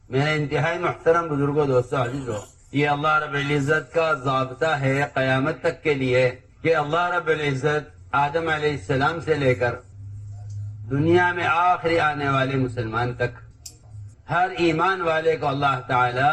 میرے انتہائی محترم بزرگوں، دوستوں، عزیزوں، یہ اللہ رب العزت کا ضابطہ ہے قیامت تک کے لیے کہ اللہ رب العزت آدم علیہ السلام سے لے کر دنیا میں آخری آنے والے مسلمان تک ہر ایمان والے کو اللہ تعالی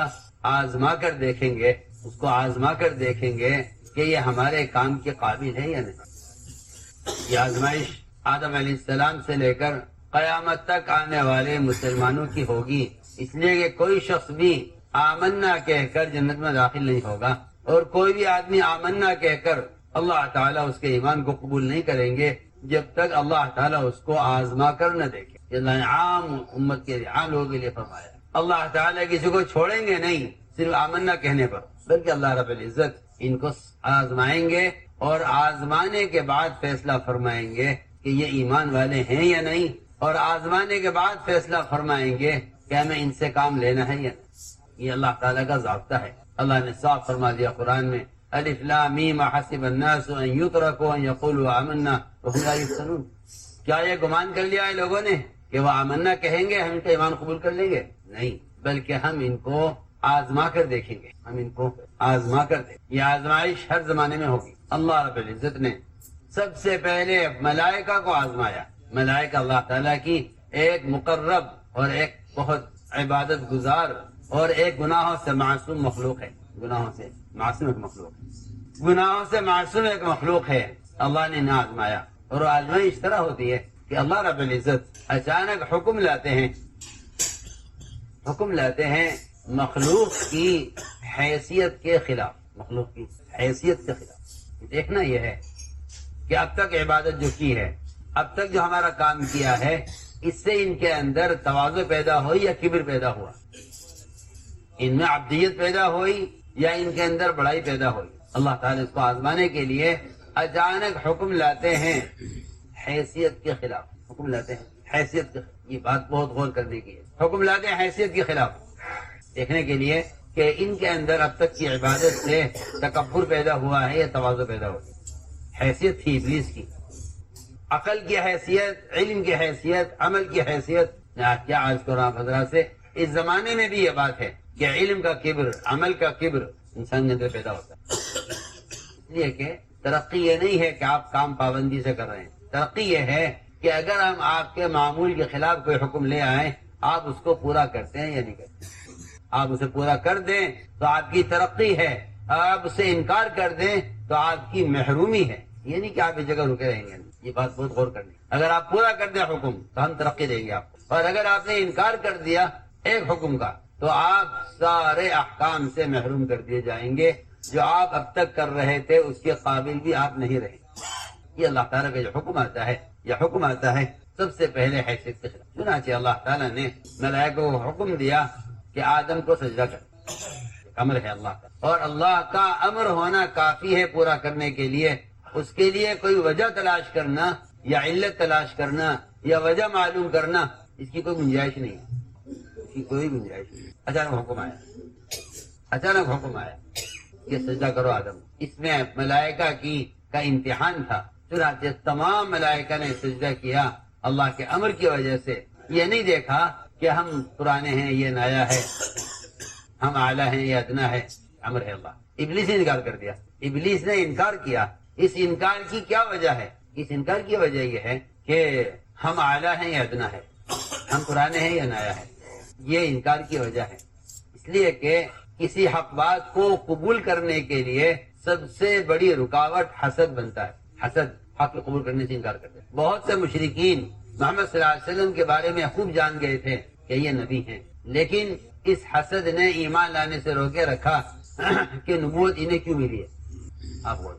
آزما کر دیکھیں گے، اس کو آزما کر دیکھیں گے کہ یہ ہمارے کام کے قابل ہے یا نہیں۔ یہ آزمائش آدم علیہ السلام سے لے کر قیامت تک آنے والے مسلمانوں کی ہوگی، اس لیے کہ کوئی شخص بھی آمنا کہہ کر جنت میں داخل نہیں ہوگا، اور کوئی بھی آدمی آمنا کہہ کر اللہ تعالیٰ اس کے ایمان کو قبول نہیں کریں گے جب تک اللہ تعالیٰ اس کو آزما کر نہ دیکھے۔ اللہ نے عام امت کے لیے، عام لوگوں کے لیے فرمایا، اللہ تعالیٰ کسی کو چھوڑیں گے نہیں صرف آمنا کہنے پر، بلکہ اللہ رب العزت ان کو آزمائیں گے اور آزمانے کے بعد فیصلہ فرمائیں گے کہ یہ ایمان والے ہیں یا نہیں، اور آزمانے کے بعد فیصلہ فرمائیں گے کہ ہمیں ان سے کام لینا ہے یا نہیں۔ یہ اللہ تعالیٰ کا ضابطہ ہے۔ اللہ نے صاف فرما دیا قرآن میں، الف لام میم حسب الناس ان یترکوا ان یقولوا آمنا وهم لا یفتنون۔ کیا یہ گمان کر لیا ہے لوگوں نے کہ وہ آمنا کہیں گے ہم ان کا ایمان قبول کر لیں گے؟ نہیں، بلکہ ہم ان کو آزما کر دیکھیں گے، ہم ان کو آزما کر دیں۔ یہ آزمائش ہر زمانے میں ہوگی۔ اللہ رب العزت نے سب سے پہلے ملائکہ کو آزمایا۔ ملائکہ اللہ تعالیٰ کی ایک مقرب اور ایک بہت عبادت گزار اور ایک گناہوں سے معصوم مخلوق ہے، گناہوں سے معصوم ایک مخلوق ہے، گناہوں سے معصوم ایک مخلوق ہے۔ اللہ نے نہ آزمایا، اور آزمائی اس طرح ہوتی ہے کہ اللہ رب العزت اچانک حکم لاتے ہیں مخلوق کی حیثیت کے خلاف، مخلوق کی حیثیت کے خلاف۔ دیکھنا یہ ہے کہ اب تک عبادت جو کی ہے، اب تک جو ہمارا کام کیا ہے، اس سے ان کے اندر تواضع پیدا ہوئی یا کبر پیدا ہوا، ان میں عبدیت پیدا ہوئی یا ان کے اندر بڑائی پیدا ہوئی۔ اللہ تعالیٰ اس کو آزمانے کے لیے اچانک حکم لاتے ہیں حیثیت کے خلاف، حکم لاتے ہیں حیثیت کے خلاف۔ یہ بات بہت غور کرنے کی ہے، حکم لاتے ہیں حیثیت کے خلاف، دیکھنے کے لیے کہ ان کے اندر اب تک کی عبادت سے تکبر پیدا ہوا ہے یا تواضع پیدا ہوا۔ حیثیت تھی ابلیس کی، عقل کی حیثیت، علم کی حیثیت، عمل کی حیثیت۔ کیا عرض کروں آپ حضرات سے، اس زمانے میں بھی یہ بات ہے کہ علم کا کبر، عمل کا کبر انسان کے اندر پیدا ہوتا ہے۔ اس لیے کہ ترقی یہ نہیں ہے کہ آپ کام پابندی سے کر رہے ہیں، ترقی یہ ہے کہ اگر ہم آپ کے معمول کے خلاف کوئی حکم لے آئیں، آپ اس کو پورا کرتے ہیں یا نہیں کرتے۔ آپ اسے پورا کر دیں تو آپ کی ترقی ہے، آپ اسے انکار کر دیں تو آپ کی محرومی ہے۔ یہ نہیں کہ آپ اس جگہ رکے رہیں گے، یہ بات بہت غور کرنی۔ اگر آپ پورا کر دیں حکم تو ہم ترقی دیں گے آپ کو، اور اگر آپ نے انکار کر دیا ایک حکم کا تو آپ سارے احکام سے محروم کر دیے جائیں گے، جو آپ اب تک کر رہے تھے اس کے قابل بھی آپ نہیں رہے۔ یہ اللہ تعالیٰ کا جو حکم آتا ہے، یہ حکم آتا ہے سب سے پہلے حیثیت کے خلاف۔ چنانچہ اللہ تعالیٰ نے ملائکہ کو حکم دیا کہ آدم کو سجدہ کر، امر ہے اللہ کا، اور اللہ کا امر ہونا کافی ہے پورا کرنے کے لیے۔ اس کے لیے کوئی وجہ تلاش کرنا یا علت تلاش کرنا یا وجہ معلوم کرنا، اس کی کوئی گنجائش نہیں ہے، اس کی کوئی گنجائش نہیں۔ اچانک حکم آیا کہ سجدہ کرو آدم۔ اس میں ملائکہ کا امتحان تھا، چنانچہ تمام ملائکہ نے سجدہ کیا اللہ کے امر کی وجہ سے۔ یہ نہیں دیکھا کہ ہم پرانے ہیں یہ نیا ہے، ہم اعلیٰ ہیں یہ ادنا ہے، امر ہے اللہ۔ ابلیس نے انکار کر دیا، ابلیس نے انکار کیا۔ اس انکار کی کیا وجہ ہے؟ اس انکار کی وجہ یہ ہے کہ ہم اعلیٰ ہیں یا ادنا ہے، ہم پرانے ہیں یا نیا ہے، یہ انکار کی وجہ ہے۔ اس لیے کہ کسی حق بات کو قبول کرنے کے لیے سب سے بڑی رکاوٹ حسد بنتا ہے۔ حسد حق کو قبول کرنے سے انکار کرتے ہیں۔ بہت سے مشرکین محمد صلی اللہ علیہ وسلم کے بارے میں خوب جان گئے تھے کہ یہ نبی ہیں، لیکن اس حسد نے ایمان لانے سے روکے رکھا کہ نبوت انہیں کیوں ملی ہے۔ آپ بول،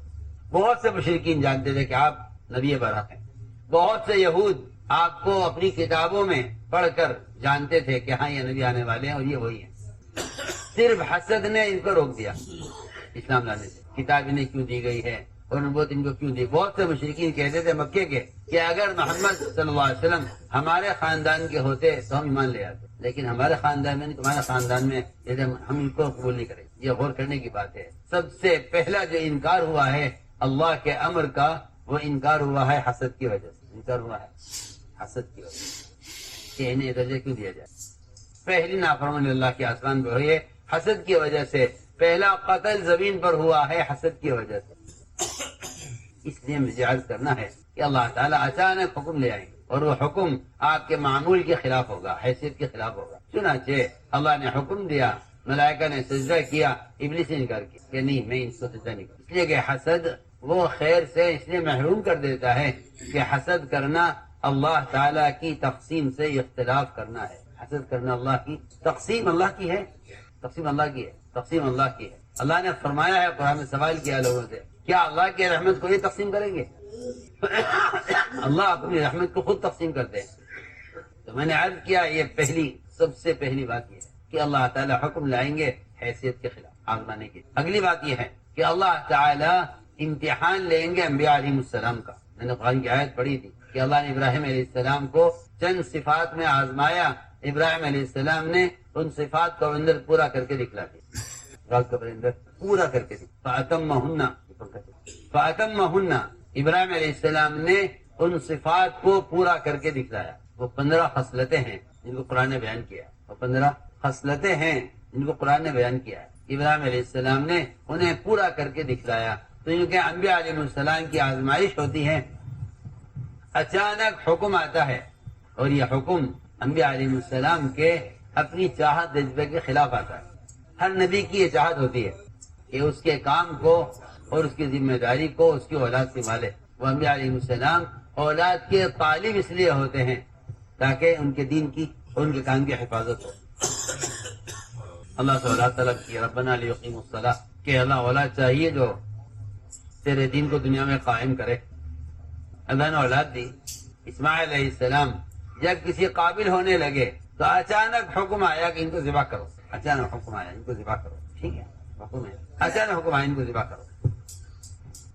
بہت سے مشرکین جانتے تھے کہ آپ نبی برحق ہیں، بہت سے یہود آپ کو اپنی کتابوں میں پڑھ کر جانتے تھے کہ ہاں یہ نبی آنے والے ہیں اور یہ وہی ہیں۔ صرف حسد نے ان کو روک دیا اسلام لانے سے۔ کتاب انہیں کیوں دی گئی ہے اور نبوت ان کو کیوں دی؟ بہت سے مشرکین کہتے تھے مکے کے کہ اگر محمد صلی اللہ علیہ وسلم ہمارے خاندان کے ہوتے تو ہم ایمان لے آتے، لیکن ہمارے خاندان میں نہیں، تمہارے خاندان میں، ہم ان کو قبول نہیں کریں۔ یہ غور کرنے کی بات ہے۔ سب سے پہلا جو انکار ہوا ہے اللہ کے امر کا، وہ انکار ہوا ہے حسد کی وجہ سے، انکار ہوا ہے حسد کی وجہ سے کہ انہیں درجہ کیوں دیا جائے۔ پہلی نافرمانی اللہ کے آسمان پر ہوئی ہے حسد کی وجہ سے. پہلا قتل زمین پر ہوا ہے حسد کی وجہ سے. اس لیے مجھے عرض کرنا ہے کہ اللہ تعالیٰ اچانک حکم لے آئیں اور وہ حکم آپ کے معمول کے خلاف ہوگا، حیثیت کے خلاف ہوگا. چنانچہ اللہ نے حکم دیا، ملائکہ نے سجدہ کیا، ابلیس نے انکار کیا کہ نہیں میں ان کو سجدہ نہیں کروں. اس لیے کہ حسد وہ خیر سے اس لیے محروم کر دیتا ہے کہ حسد کرنا اللہ تعالیٰ کی تقسیم سے اختلاف کرنا ہے. حسد کرنا اللہ کی تقسیم اللہ کی ہے، تقسیم اللہ کی ہے، تقسیم اللہ کی ہے. اللہ نے فرمایا ہے، قرآن میں سوال کیا لوگوں سے، کیا اللہ کی رحمت کو یہ تقسیم کریں گے؟ اللہ اپنی رحمت کو خود تقسیم کرتے ہیں. تو میں نے عرض کیا یہ سب سے پہلی بات یہ ہے کہ اللہ تعالیٰ حکم لائیں گے حیثیت کے خلاف آزمانے کی. اگلی بات یہ ہے کہ اللہ تعالیٰ امتحان لیں گے انبیاء علیہ السلام کا. میں نے قرآن کی آیت پڑھی تھی کہ اللہ نے ابراہیم علیہ السلام کو چند صفات میں آزمایا. ابراہیم علیہ السلام نے ان صفات کو اندر پورا کر کے دکھلا دیا، پورا کر کے فَأَتَمَّهُنَّ ابراہیم علیہ السلام نے ان صفات کو پورا کر کے دکھلایا. وہ 15 خصلتیں ہیں جن کو قرآن نے بیان کیا. وہ 15 خصلتیں ہیں جن کو قرآن نے بیان کیا ہے. ابراہیم علیہ السلام نے انہیں پورا کر کے دکھلایا. تو کیونکہ انبیاء علیہ السلام کی آزمائش ہوتی ہے، اچانک حکم آتا ہے اور یہ حکم انبیاء علیہ السلام کے اپنی چاہت جذبے کے خلاف آتا ہے. ہر نبی کی یہ چاہت ہوتی ہے کہ اس کے کام کو اور اس کی ذمہ داری کو اس کی اولاد سنبھالے. وہ انبیاء علیہ السلام اولاد کے طالب اس لیے ہوتے ہیں تاکہ ان کے دین کی اور ان کے کام کی حفاظت ہو. اللہ سے اولاد طلب کی، ربنا لیقیموا الصلاۃ، کہ اللہ اولاد چاہیے جو تیرے دین کو دنیا میں قائم کرے. اللہ نے اولاد دی. اسماعیل علیہ السلام جب کسی قابل ہونے لگے تو اچانک حکم آیا کہ ان کو ذبح کرو. اچانک حکم آیا ان کو ذبح کرو. ٹھیک ہے، حکم ہے، اچانک حکم آیا ان کو ذبح کرو.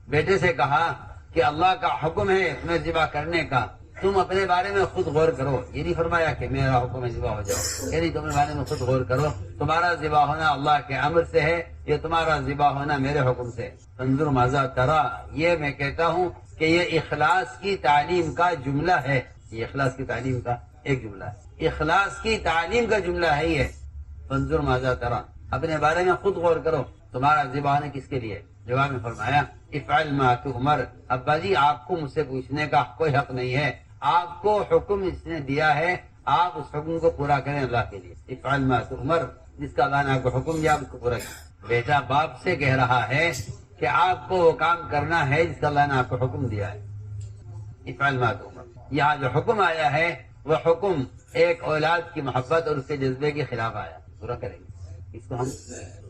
بیٹے سے کہا کہ اللہ کا حکم ہے تمہیں ذبح کرنے کا، تم اپنے بارے میں خود غور کرو. یہ نہیں فرمایا کہ میرا حکم ہے ذبح ہو جاؤ، یعنی تم اپنے بارے میں خود غور کرو. تمہارا ذبح ہونا اللہ کے امر سے ہے، یہ تمہارا ذبح ہونا میرے حکم سے. انظر ماذا ترى، یہ میں کہتا ہوں کہ یہ اخلاص کی تعلیم کا جملہ ہے. یہ اخلاص کی تعلیم کا ایک جملہ ہے، اخلاص کی تعلیم کا جملہ ہے یہ. انظر ماذا ترى، اپنے بارے میں خود غور کرو، تمہارا ذبح ہونا کس کے لیے؟ جواب میں فرمایا افعل ما تؤمر. ابا جی آپ کو مجھ سے پوچھنے کا کوئی حق نہیں ہے، آپ کو حکم اس نے دیا ہے، آپ اس حکم کو پورا کریں اللہ کے لیے. افعل ما تؤمر، جس کا اللہ نے آپ کو حکم دیا اس کو پورا کریں. بیٹا باپ سے کہہ رہا ہے کہ آپ کو وہ کام کرنا ہے جس کا اللہ نے آپ کو حکم دیا ہے. افعل ما تؤمر، یہاں جو حکم آیا ہے وہ حکم ایک اولاد کی محبت اور اس کے جذبے کے خلاف آیا. پورا کریں گے اس کو، ہم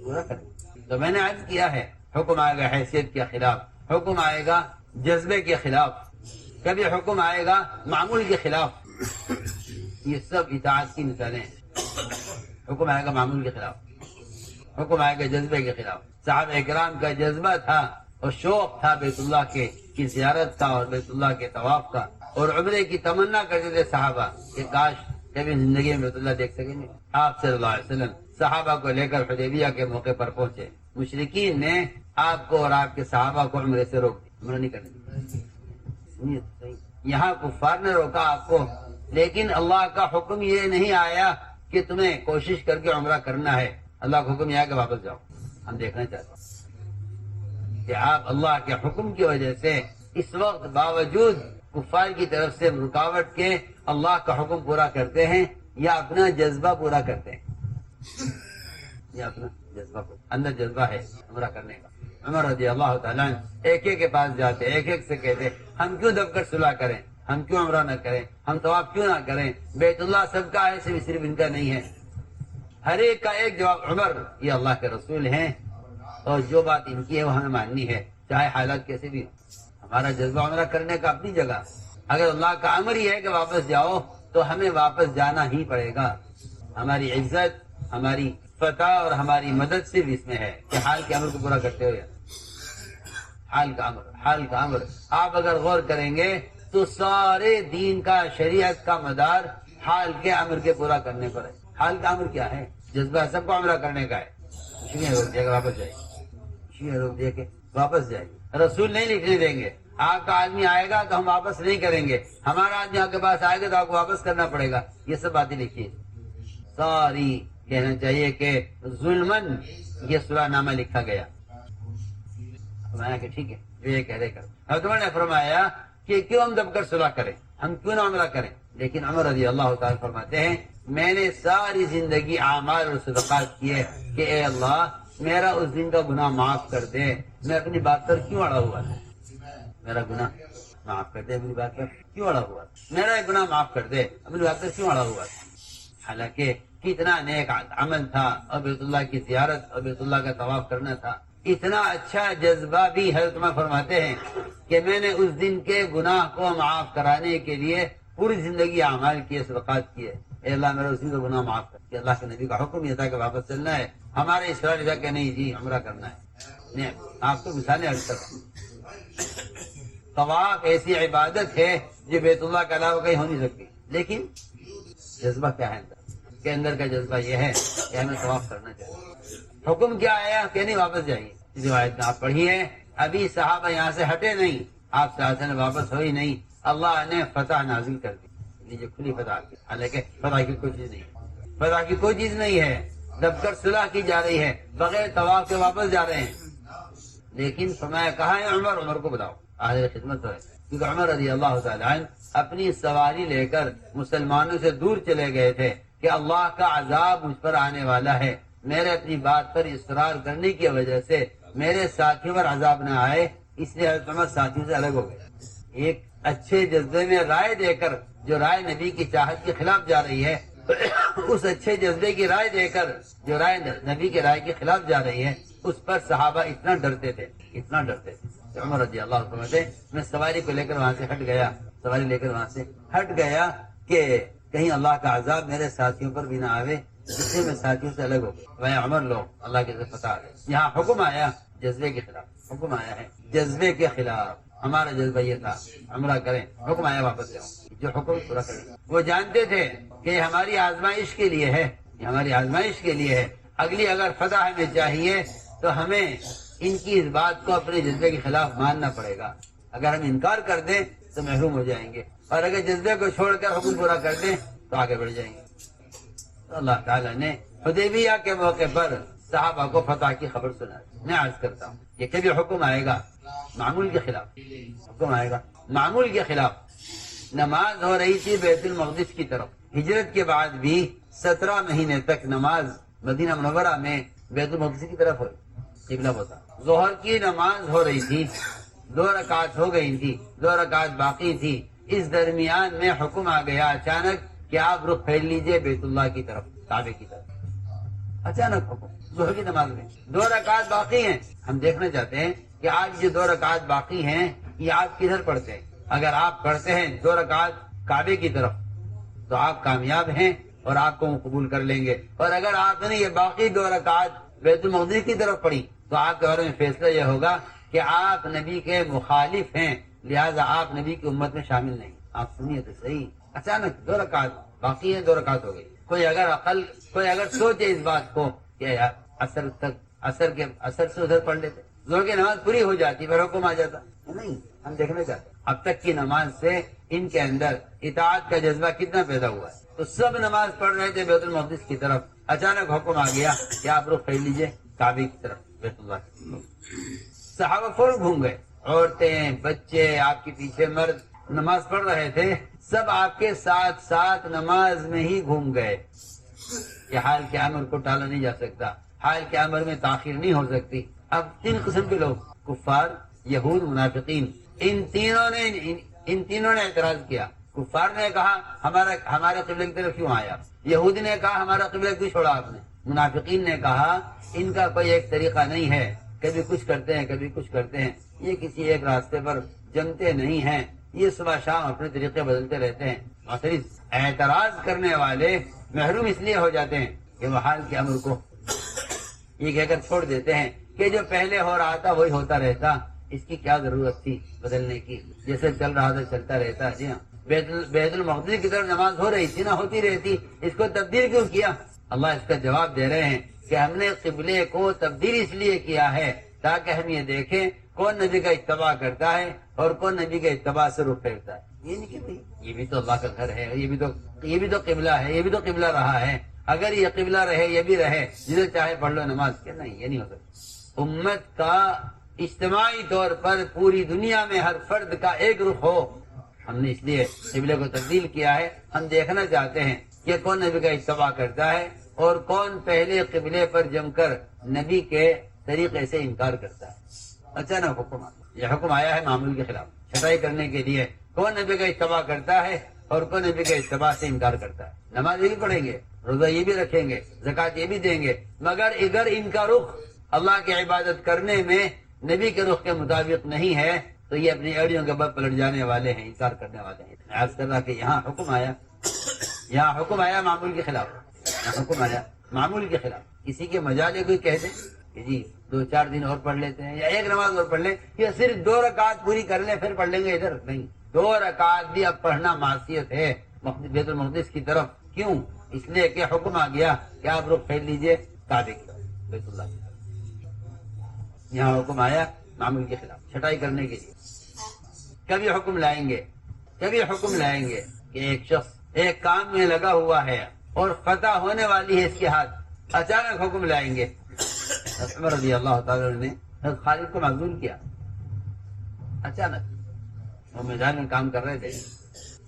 پورا کریں گے. تو میں نے عرض کیا ہے حکم آئے گا حیثیت کے خلاف، حکم آئے گا جذبے کے خلاف، کبھی حکم آئے گا معمول کے خلاف. یہ سب اطاعت کی مثالیں ہیں. حکم آئے گا معمول کے خلاف، حکم آئے گا جذبے کے خلاف. صحابہ کرام کا جذبہ تھا اور شوق تھا بیت اللہ کی زیارت تھا اور بیت اللہ کے طواف تھا، اور عمرے کی تمنا کرتے تھے صحابہ کہ کاش کبھی زندگی میں بیت اللہ دیکھ سکیں گے. آپ صلی اللہ علیہ وسلم صحابہ کو لے کر حدیبیہ کے موقع پر پہنچے. مشرکین نے آپ کو اور آپ کے صحابہ کو عمرے سے روک دیا، عمرہ نہیں کرنے دیا. یہاں کفار نے روکا آپ کو، لیکن اللہ کا حکم یہ نہیں آیا کہ تمہیں کوشش کر کے عمرہ کرنا ہے. اللہ کا حکم یہ آیا کہ واپس جاؤ. ہم دیکھنا چاہتے ہیں کہ آپ اللہ کے حکم کی وجہ سے اس وقت باوجود کفار کی طرف سے رکاوٹ کے اللہ کا حکم پورا کرتے ہیں یا اپنا جذبہ پورا کرتے ہیں. یا اپنا جذبہ اندر جذبہ ہے عمرہ کرنے کا. عمر رضی اللہ تعالیٰ ایک ایک کے پاس جاتے، ایک ایک سے کہتے ہم کیوں دب کر صلح کریں، ہم کیوں عمرہ نہ کریں، ہم طواف کیوں نہ کریں، بیت اللہ سب کا ہے صرف ان کا نہیں ہے. ہر ایک کا ایک جواب، عمر یہ اللہ کے رسول ہیں اور جو بات ان کی ہے وہ ہمیں ماننی ہے چاہے حالات کیسے بھی. ہمارا جذبہ عمرہ کرنے کا اپنی جگہ، اگر اللہ کا امر ہی ہے کہ واپس جاؤ تو ہمیں واپس جانا ہی پڑے گا. ہماری عزت، ہماری فتح اور ہماری مدد صرف اس میں ہے کہ حال کے امر کو پورا کرتے ہوئے. حال کا امر آپ اگر غور کریں گے تو سارے دین کا، شریعت کا مدار حال کے امر کے پورا کرنے پر ہے. حال کا امر کیا ہے؟ جذبہ سب کو عمرہ کرنے کا ہے. کچھ نہیں روک دیا کہ واپس جائے، کچھ نہیں روک دیا کہ واپس جائے. رسول نہیں لکھنے دیں گے آپ کا آدمی آئے گا تو ہم واپس نہیں کریں گے، ہمارا آدمی آپ کے پاس آئے گا تو آپ کو واپس کرنا پڑے گا. یہ سب باتیں لکھی ساری کہنا چاہیے کہ ظلمن یہ صلح نامہ لکھا گیا۔ فرمایا کہ ٹھیک ہے جو یہ کہہ رہے کر۔ حضرت عمر نے فرمایا کہ کیوں ہم دب کر صلح کریں، ہم کیوں نہ عمرہ کریں؟ لیکن عمر رضی اللہ تعالیٰ فرماتے ہیں میں نے ساری زندگی اعمال اور صدقات کیے کہ اے اللہ میرا اس دن کا گناہ معاف کر دے، میں اپنی بات پر کیوں اڑا ہوا تھا، میرا گناہ معاف کر دے، اپنی بات پر کیوں اڑا ہوا تھا، میرا گناہ معاف کر دے، اپنی بات پر کیوں اڑا ہوا تھا۔ حالانکہ کتنا نیک عمل تھا اور بیت اللہ کی زیارت اور بیت اللہ کا طواف کرنا تھا، اتنا اچھا جذبہ بھی حضرت عمر فرماتے ہیں کہ میں نے اس دن کے گناہ کو معاف کرانے کے لیے پوری زندگی اعمال کیے، صدقات کیے، اے اللہ میرا اسی کا گناہ معاف کر۔ کہ اللہ کے نبی کا حکم یہ تھا کہ واپس چلنا ہے، ہمارے اسرار تھا کہ نہیں جی عمرہ کرنا ہے۔ نہیں آپ کو مثالیں عرض کر رہا ہوں۔ طواف ایسی عبادت ہے جو بیت اللہ کے علاوہ کہیں ہو نہیں سکتی، لیکن جذبہ کیا ہے اندر کے اندر کا جذبہ یہ ہے کہ ہمیں طواف کرنا چاہیے۔ حکم کیا آیا کہ نہیں واپس جائیے، اس روایت میں آپ پڑھیے ابھی صحابہ یہاں سے ہٹے نہیں، آپ سے واپس ہوئی نہیں، اللہ نے فتح نازل کر دی، جو کھلی فتح کی۔ حالانکہ فتح کی کوئی چیز نہیں ہے، فتح کی کوئی چیز نہیں ہے، دب کر صلح کی جا رہی ہے، بغیر طواف کے واپس جا رہے ہیں۔ لیکن فرمایا کہاں ہے عمر، عمر کو بتاؤ، حاضر خدمت ہے، کیونکہ عمر رضی اللہ تعالیٰ عنہ اپنی سواری لے کر مسلمانوں سے دور چلے گئے تھے کہ اللہ کا عذاب مجھ پر آنے والا ہے، میرے اپنی بات پر اصرار کرنے کی وجہ سے میرے ساتھیوں پر عذاب نہ آئے، اس لیے حضرت عمر ساتھیوں سے الگ ہو گئے۔ ایک اچھے جذبے میں رائے دے کر جو رائے نبی کی چاہت کے خلاف جا رہی ہے، اس اچھے جذبے کی رائے دے کر جو رائے نبی کے رائے کے خلاف جا رہی ہے، اس پر صحابہ اتنا ڈرتے تھے، اتنا ڈرتے تھے۔ عمر رضی اللہ عنہ سے میں سواری کو لے کر وہاں سے ہٹ گیا، سواری لے کر وہاں سے ہٹ گیا کہ کہیں اللہ کا عذاب میرے ساتھیوں پر بھی نہ آوے، جس سے میں ساتھیوں سے الگ ہو گیا۔ میں عمر لو اللہ کے فتح آ گئے۔ یہاں حکم آیا جذبے کے خلاف، حکم آیا ہے جذبے کے خلاف، ہمارا جذبہ یہ تھا عمرہ کریں، حکم آیا واپس جاؤ، جو حکم پورا کریں۔ وہ جانتے تھے کہ یہ ہماری آزمائش کے لیے ہے، یہ ہماری آزمائش کے لیے ہے، اگلی اگر فتح ہمیں چاہیے تو ہمیں ان کی اس بات کو اپنے جذبے کے خلاف ماننا پڑے گا، اگر ہم انکار کر دیں تو محروم ہو جائیں گے، اور اگر جذبے کو چھوڑ کر حکم پورا کر دیں تو آگے بڑھ جائیں گے۔ تو اللہ تعالیٰ نے حدیبیہ کے موقع پر صحابہ کو فتح کی خبر سنا۔ میں عرض کرتا ہوں کہ کبھی حکم آئے گا معمول کے خلاف، حکم آئے گا معمول کے خلاف۔ نماز ہو رہی تھی بیت المقدس کی طرف، ہجرت کے بعد بھی 17 مہینے تک نماز مدینہ منورہ میں بیت المقدس کی طرف ہوئی، قبلہ ہوتا۔ ظہر کی نماز ہو رہی تھی، 2 رکعت ہو گئی تھی، 2 رکعت باقی تھی، اس درمیان میں حکم آ گیا اچانک کہ آپ رخ پھیر لیجئے بیت اللہ کی طرف، کعبے کی طرف۔ اچانک حکم ظہر کی نماز میں 2 رکعت باقی ہیں، ہم دیکھنا چاہتے ہیں کہ آج جو 2 رکعت باقی ہیں یہ آپ کدھر پڑھتے ہیں؟ اگر آپ پڑھتے ہیں 2 رکعت کعبے کی طرف تو آپ کامیاب ہیں اور آپ کو قبول کر لیں گے، اور اگر آپ نے یہ باقی 2 رکعت بیت المقدس کی طرف پڑھی تو آپ کے بارے میں فیصلہ یہ ہوگا کہ آپ نبی کے مخالف ہیں، لہذا آپ نبی کی امت میں شامل نہیں۔ آپ سنیے تو صحیح، اچانک 2 رکعت باقی ہیں، 2 رکعت ہو گئی۔ کوئی اگر سوچے اس بات کو کہ اثر سے ادھر پڑھ لیتے، ظہر کی نماز پوری ہو جاتی، پھر حکم آ جاتا، نہیں، ہم دیکھنا چاہتے ہیں اب تک کی نماز سے ان کے اندر اطاعت کا جذبہ کتنا پیدا ہوا ہے۔ تو سب نماز پڑھ رہے تھے بیت المقدس کی طرف، اچانک حکم آ گیا کہ آپ رخ پھیر لیجئے کعبے کی طرف، بیت اللہ کی طرف۔ صحابہ فوراً گھوم گئے، عورتیں، بچے، آپ کے پیچھے مرد نماز پڑھ رہے تھے، سب آپ کے ساتھ ساتھ نماز میں ہی گھوم گئے۔ یہ حال کے امر کو ٹالا نہیں جا سکتا، حال کے امر میں تاخیر نہیں ہو سکتی۔ اب 3 قسم کے لوگ، کفار، یہود، منافقین، ان تینوں نے اعتراض کیا۔ کفار نے کہا ہمارے قبلے کی طرف کیوں آیا، یہودی نے کہا ہمارا قبلہ کیوں چھوڑا آپ نے، منافقین نے کہا ان کا کوئی ایک طریقہ نہیں ہے، کبھی کچھ کرتے ہیں کبھی کچھ کرتے ہیں، یہ کسی ایک راستے پر جمتے نہیں ہیں، یہ صبح شام اپنے طریقے بدلتے رہتے ہیں۔ آخر اعتراض کرنے والے محروم اس لیے ہو جاتے ہیں کہ وہ حال کے امر کو یہ کہہ کر چھوڑ دیتے ہیں کہ جو پہلے ہو رہا تھا وہی ہوتا رہتا، اس کی کیا ضرورت تھی بدلنے کی، جیسے چل رہا تھا چلتا رہتا۔ جی ہاں، بیت المقدس کی طرف نماز ہو رہی تھی، نہ ہوتی رہتی، اس کو تبدیل کیوں کیا؟ اللہ اس کا جواب دے رہے ہیں کہ ہم نے قبلے کو تبدیل اس لیے کیا ہے تاکہ ہم یہ دیکھیں کون نبی کا اتباع کرتا ہے اور کون نبی کے اتباع سے رخ پھیرتا ہے۔ یہ نہیں کہ بھائی یہ بھی تو اللہ کا گھر ہے، یہ بھی تو قبلہ ہے، یہ بھی تو قبلہ رہا ہے، اگر یہ قبلہ رہے یہ بھی رہے، جدھر چاہے پڑھ لو نماز، کیا نہیں، یہ نہیں ہو سکتا۔ امت کا اجتماعی طور پر پوری دنیا میں ہر فرد کا ایک رخ ہو، ہم نے اس لیے قبلے کو تبدیل کیا ہے۔ ہم دیکھنا چاہتے ہیں کہ کون نبی کا اتباع کرتا ہے اور کون پہلے قبلے پر جم کر نبی کے طریقے سے انکار کرتا ہے۔ اچانک حکم آتا، یہ حکم آیا ہے معمول کے خلاف چھٹائی کرنے کے لیے، کون نبی کا اتباع کرتا ہے اور کون نبی کے اتباع سے انکار کرتا ہے۔ نماز یہ بھی پڑھیں گے، روزہ یہ بھی رکھیں گے، زکوٰۃ یہ بھی دیں گے، مگر اگر ان کا رخ اللہ کی عبادت کرنے میں نبی کے رخ کے مطابق نہیں ہے تو یہ اپنی ایڑیوں کے بل پلٹ جانے والے ہیں، انکار کرنے والے ہیں۔ عرض کر رہا کہ یہاں حکم آیا معمول کے خلاف، یہاں حکم آیا معمول کے خلاف۔ کسی کے مجالے کوئی کہہ دے کہ جی 2-4 دن اور پڑھ لیتے ہیں یا ایک نماز اور پڑھ لیں، یا صرف 2 رکعت پوری کر لیں پھر پڑھ لیں گے، ادھر نہیں، 2 رکعت بھی اب پڑھنا معصیت ہے بیت المقدس کی طرف۔ کیوں؟ اس لیے کہ حکم آ گیا کہ آپ رخ پھیر لیجئے کعبے کی طرف، بیت اللہ کی طرف۔ یہاں حکم آیا معمول کے خلاف چھٹائی کرنے کے لیے۔ کبھی حکم لائیں گے کہ ایک شخص ایک کام میں لگا ہوا ہے اور فتح ہونے والی ہے اس کے ہاتھ، اچانک حکم لائیں گے۔ عمر رضی اللہ تعالیٰ نے حضرت خالد کو معزول کیا، اچانک وہ میدان میں کام کر رہے تھے،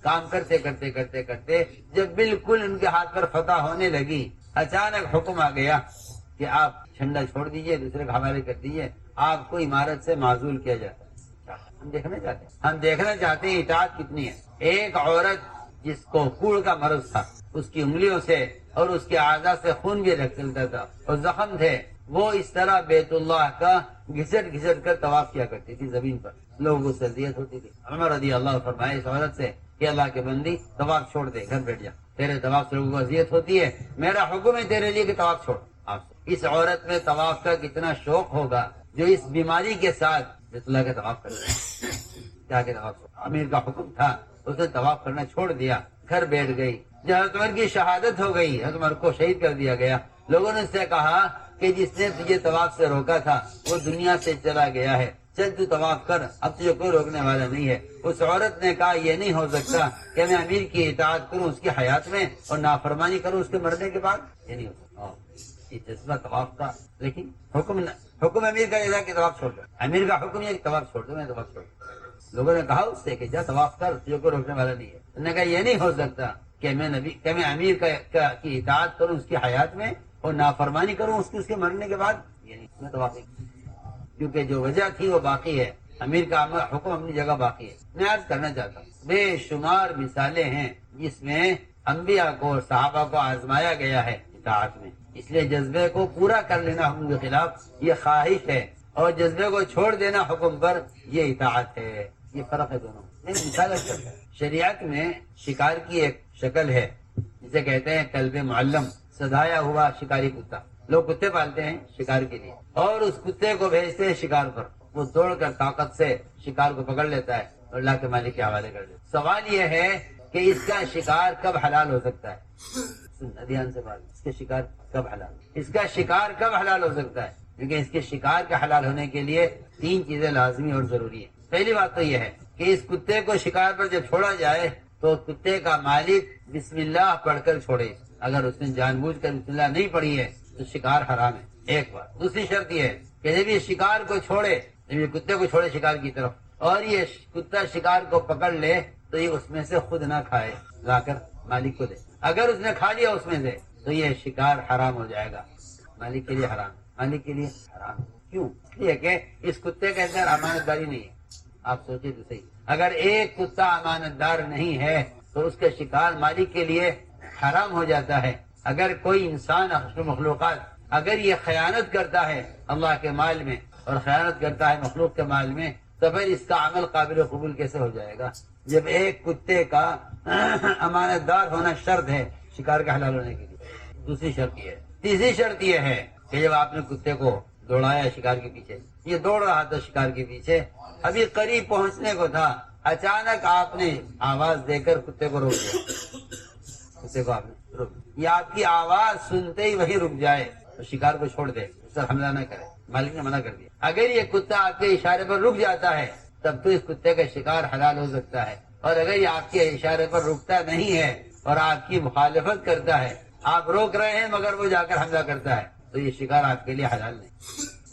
کام کرتے جب بالکل ان کے ہاتھ پر فتح ہونے لگی، اچانک حکم آ گیا کہ آپ جھنڈا چھوڑ دیجئے، دوسرے کے حوالے کر دیجئے، آپ کو عمارت سے معزول کیا جاتا ہے۔ ہم دیکھنا چاہتے ہیں اطاعت کتنی ہے۔ ایک عورت جس کو کوڑ کا مرض تھا، اس کی انگلیوں سے اور اس کے اعضاء سے خون بھی نکلتا تھا اور زخم تھے، وہ اس طرح بیت اللہ کا گھسٹ کر طواف کیا کرتی تھی زمین پر، لوگوں کو اذیت ہوتی تھی۔ عمر رضی اللہ فرمائے اس عورت سے کہ اللہ کے بندی طواف چھوڑ دے، گھر بیٹھ جا، تیرے طواف سے لوگوں کو اذیت ہوتی ہے، میرا حکم ہے تیرے لیے کہ طواف چھوڑ۔ اس عورت میں طواف کا کتنا شوق ہوگا جو اس بیماری کے ساتھ بیت اللہ کا طواف کر رہے ہیں۔ کیا کہ طواف امیر کا حکم تھا، اس نے طواف کرنا چھوڑ دیا، گھر بیٹھ گئی۔ جب حضرت عمر کی شہادت ہو گئی، حضرت عمر کو شہید کر دیا گیا، لوگوں نے اس سے کہا کہ جس نے تجھے طواف سے روکا تھا وہ دنیا سے چلا گیا ہے، چل تو طواف کر، اب تجھے کوئی روکنے والا نہیں ہے۔ اس عورت نے کہا یہ نہیں ہو سکتا کہ میں امیر کی اطاعت کروں اس کی حیات میں اور نافرمانی کروں اس کے مرنے کے بعد، یہ نہیں ہو سکتا۔ یہ جذبہ طواف کا، لیکن حکم امیر کا یہ کہ طواف چھوڑ دو، امیر کا حکم یہ کہ طواف چھوڑ دو، میں طواف چھوڑ دوں۔ لوگوں نے کہا اس سے کہ جا طواف کر، تجھے کوئی روکنے والا نہیں ہے۔ انہوں نے کہا یہ نہیں ہو سکتا کہ میں امیر کی اطاعت کروں اس کی حیات میں اور نافرمانی کروں اس کے مرنے کے بعد، یہ نہیں، میں طواف نہیں، کیونکہ جو وجہ تھی وہ باقی ہے، امیر کا حکم اپنی جگہ باقی ہے۔ میں عرض کرنا چاہتا ہوں بے شمار مثالیں ہیں جس میں انبیاء کو اور صحابہ کو آزمایا گیا ہے اطاعت میں، اس لیے جذبے کو پورا کر لینا حکم کے خلاف یہ خواہش ہے، اور جذبے کو چھوڑ دینا حکم پر یہ اطاعت ہے۔ یہ فرق ہے دونوں میں۔ مثال کرتا ہے، شریعت میں شکار کی ایک شکل ہے جسے کہتے ہیں کلب معلم، سدھایا ہوا شکاری کتا۔ لوگ کتے پالتے ہیں شکار کے لیے اور اس کتے کو بھیجتے ہیں شکار پر، وہ دوڑ کر طاقت سے شکار کو پکڑ لیتا ہے اور اللہ کے مالک کے حوالے کر دیتا ہے۔ سوال یہ ہے کہ اس کا شکار کب حلال ہو سکتا ہے؟ دھیان سے بات، اس کے شکار کب حلال، اس کا شکار کب حلال ہو سکتا ہے؟ کیونکہ اس کے شکار کا حلال ہونے کے لیے 3 چیزیں لازمی اور ضروری ہیں۔ پہلی بات تو یہ ہے کہ اس کتے کو شکار پر جب چھوڑا جائے تو کتے کا مالک بسم اللہ پڑھ کر چھوڑے، اگر اس نے جان بوجھ کر بسم اللہ نہیں پڑھی ہے تو شکار حرام ہے، ایک بات۔ دوسری شرط یہ ہے کہ جب یہ شکار کو چھوڑے، جب یہ کتے کو چھوڑے شکار کی طرف اور یہ کتا شکار کو پکڑ لے تو یہ اس میں سے خود نہ کھائے، لا کر مالک کو دے۔ اگر اس نے کھا لیا اس میں سے تو یہ شکار حرام ہو جائے گا، مالک کے لیے حرام، مالک کے لیے حرام۔ کیوں؟ اس لیے کہ اس کتے کے اندر امانت داری نہیں ہے۔ آپ سوچیں تو صحیح، اگر ایک کتا امانت دار نہیں ہے تو اس کا شکار مالک کے لیے حرام ہو جاتا ہے۔ اگر کوئی انسان مخلوقات اگر یہ خیانت کرتا ہے اللہ کے مال میں اور خیانت کرتا ہے مخلوق کے مال میں تو پھر اس کا عمل قابل قبول کیسے ہو جائے گا؟ جب ایک کتے کا امانت دار ہونا شرط ہے شکار کا حلال ہونے کے لیے۔ دوسری شرط یہ ہے، تیسری شرط یہ ہے کہ جب آپ نے کتے کو دوڑایا شکار کے پیچھے، یہ دوڑ رہا تھا شکار کے پیچھے، ابھی قریب پہنچنے کو تھا، اچانک آپ نے آواز دے کر کتے کو روک دیا، کتے کو آپ نے روک دیا، یہ آپ کی آواز سنتے ہی وہی رک جائے تو شکار کو چھوڑ دے، اس پر حملہ نہ کرے، مالک نے منع کر دیا۔ اگر یہ کتا آپ کے اشارے پر رک جاتا ہے تب تو اس کتے کا شکار حلال ہو سکتا ہے، اور اگر یہ آپ کے اشارے پر رکتا نہیں ہے اور آپ کی مخالفت کرتا ہے آپ روک رہے ہیں مگر وہ جا کر حملہ کرتا ہے تو یہ شکار آپ کے لیے حلال نہیں.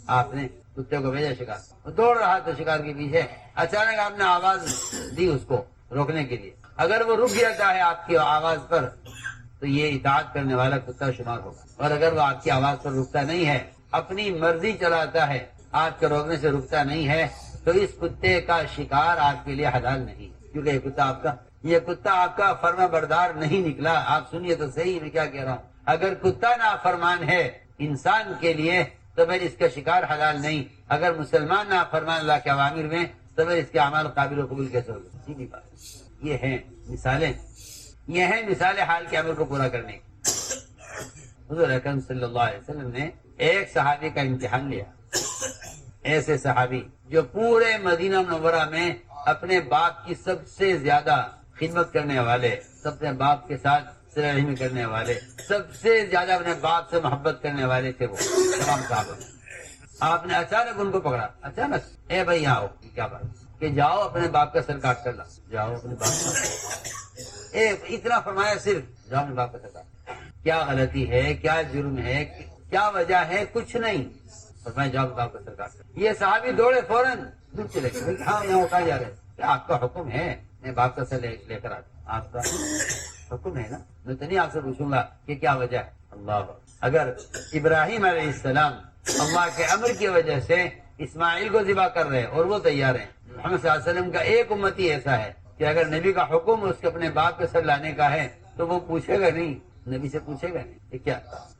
آپ نے کتے کو بھیجا شکار، وہ دوڑ رہا تھا شکار کے پیچھے، اچانک آپ نے آواز دی اس کو روکنے کے لیے، اگر وہ رک جاتا ہے آپ کی آواز پر تو یہ اطاعت کرنے والا کتا شمار ہوگا. اور اگر وہ آپ کی آواز پر رکتا نہیں ہے، اپنی مرضی چلاتا ہے، آپ کے روکنے سے رکتا نہیں ہے، تو اس کتے کا شکار آپ کے لیے حلال نہیں، کیونکہ یہ کتا آپ کا فرما بردار نہیں نکلا. آپ سنیے تو صحیح میں کیا کہہ رہا ہوں. اگر کتا نافرمان ہے انسان کے لیے تو پھر اس کا شکار حلال نہیں. اگر مسلمان نافرمان اللہ کے اوامر میں تو پھر اس کے اعمال قابل و قبول کیسے ہوگا؟ سیدھی بات. یہ ہیں مثالیں حال کے عمل کو پورا کرنے کی. حضور اکرم صلی اللہ علیہ وسلم نے ایک صحابی کا امتحان لیا. ایسے صحابی جو پورے مدینہ منورہ میں اپنے باپ کی سب سے زیادہ خدمت کرنے والے، سب سے باپ کے ساتھ صلہ رحمی کرنے والے، سب سے زیادہ اپنے باپ سے محبت کرنے والے تھے وہ تمام صحابہ. آپ نے اچانک ان کو پکڑا، اچانک اے بھائی آؤ، کیا بات کہ جاؤ اپنے باپ کا سر کاٹ کر لاؤ، جاؤ اپنے باپ کا اتنا فرمایا، صرف جاؤ اپنے باپ کا سر کاٹ. کیا غلطی ہے، کیا جرم ہے، کیا وجہ ہے؟ کچھ نہیں. فرمایا جاؤ اپنے باپ کا سر کاٹ کر. یہ صحابی دوڑے فوراً دور چلے گئے. ہاں یہاں اٹھا جا رہے، کیا آپ کا حکم ہے میں باپ کا سر لے کر آتا ہوں؟ آپ کا حکم ہے نا، میں تو نہیں آپ سے پوچھوں گا کہ کیا وجہ ہے. اللہ، اگر ابراہیم علیہ السلام اللہ کے امر کی وجہ سے اسماعیل کو ذبح کر رہے اور وہ تیار ہیں، محمد صلی اللہ علیہ وسلم کا ایک امتی ایسا ہے کہ اگر نبی کا حکم اس کے اپنے باپ کے سر لانے کا ہے تو وہ پوچھے گا نہیں، نبی سے پوچھے گا نہیں کہ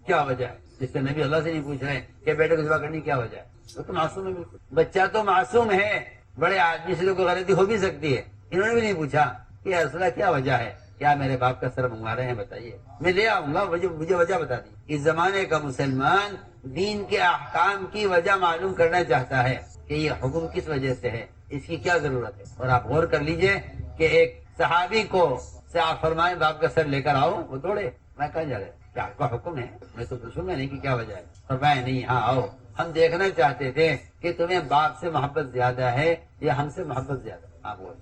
کیا وجہ ہے. جس سے نبی اللہ سے نہیں پوچھ رہے کہ بیٹے کو ذبح کرنے کی کیا وجہ ہے. وہ تو معصوم ہے بالکل. بچہ تو معصوم ہے، بڑے آدمی سے تو کوئی غلطی ہو بھی سکتی ہے. انہوں نے بھی نہیں پوچھا کہ اصلا کیا وجہ ہے، کیا میرے باپ کا سر منگوا رہے ہیں، بتائیے میں لے آؤں گا، مجھے وجہ بتا دی. اس زمانے کا مسلمان دین کے احکام کی وجہ معلوم کرنا چاہتا ہے کہ یہ حکم کس وجہ سے ہے، اس کی کیا ضرورت ہے. اور آپ غور کر لیجئے کہ ایک صحابی کو سے آپ فرمائیں باپ کا سر لے کر آؤ، وہ دوڑے. میں کہاں جا رہے، کیا آپ کا حکم ہے؟ میں تو پوچھوں گا نہیں کہ کیا وجہ ہے. فرمایا نہیں، ہاں آؤ، ہم دیکھنا چاہتے تھے کہ تمہیں باپ سے محبت زیادہ ہے یا ہم سے محبت زیادہ. آپ بول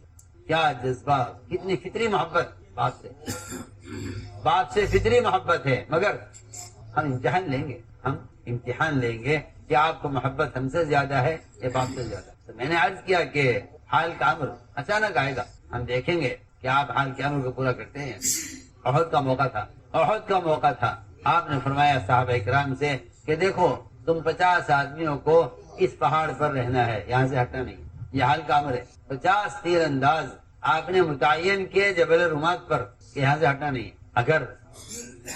کیا جذبہ، کتنی فطری محبت باپ سے فطری محبت ہے. مگر ہم امتحان لیں گے کہ آپ کو محبت ہم سے زیادہ ہے یا باپ سے زیادہ. تو میں نے عرض کیا کہ حال کا امر اچانک آئے گا، ہم دیکھیں گے کہ آپ حال کے امر کو پورا کرتے ہیں. احد کا موقع تھا. آپ نے فرمایا صحابہ اکرام سے کہ دیکھو تم 50 آدمیوں کو اس پہاڑ پر رہنا ہے، یہاں سے ہٹنا نہیں. یہ حال کا امر ہے. 50 تیر انداز آپ نے متعین کیے جبل رومات پر کہ یہاں سے ہٹنا نہیں. اگر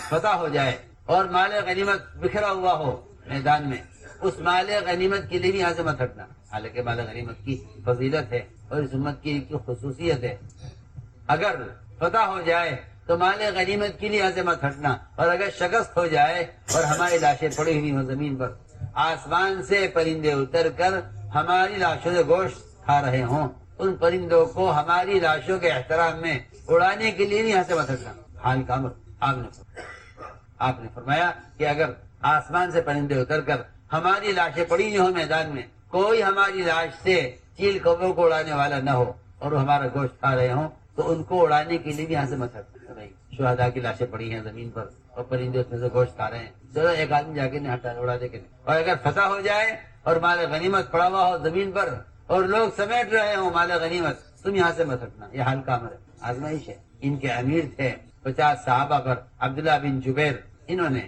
فتح ہو جائے اور مال غنیمت بکھرا ہوا ہو میدان میں، اس مال غنیمت کے لیے بھی یہاں سے مت ہٹنا. حالانکہ مال غنیمت کی فضیلت ہے اور اس امت کی خصوصیت ہے. اگر فتح ہو جائے تو مال غنیمت کے لیے یہاں سے مت ہٹنا. اور اگر شکست ہو جائے اور ہماری لاشیں پڑی ہوئی ہوں زمین پر، آسمان سے پرندے اتر کر ہماری لاشوں سے گوشت کھا رہے ہوں، ان پرندوں کو ہماری لاشوں کے احترام میں اڑانے کے لیے بھی یہاں سے مت ہٹنا. حال کا امر آپ نے فرمایا کہ اگر آسمان سے پرندے اتر کر ہماری لاشیں پڑی ہوئی ہوں میدان میں، کوئی ہماری لاش سے چیل کبوں کو اڑانے والا نہ ہو اور وہ ہمارا گوشت کھا رہے ہوں تو ان کو اڑانے کے لیے بھی یہاں سے مت ہٹنا. شہداء کی لاشیں پڑی ہیں زمین پر اور پرندے اس میں سے گوشت کھا رہے ہیں، چلو ایک آدمی جا کے نہیں ہٹا اڑا دے کے نہیں. اور اگر فتح ہو جائے اور مال غنیمت پڑا ہوا ہو زمین پر اور لوگ سمیٹ رہے ہوں مال غنیمت، تم یہاں سے مت ہٹنا. یہ حال کا امر ہے، آزمائش ہے. ان کے امیر تھے 50 صحابہ پر عبداللہ بن جبیر. انہوں نے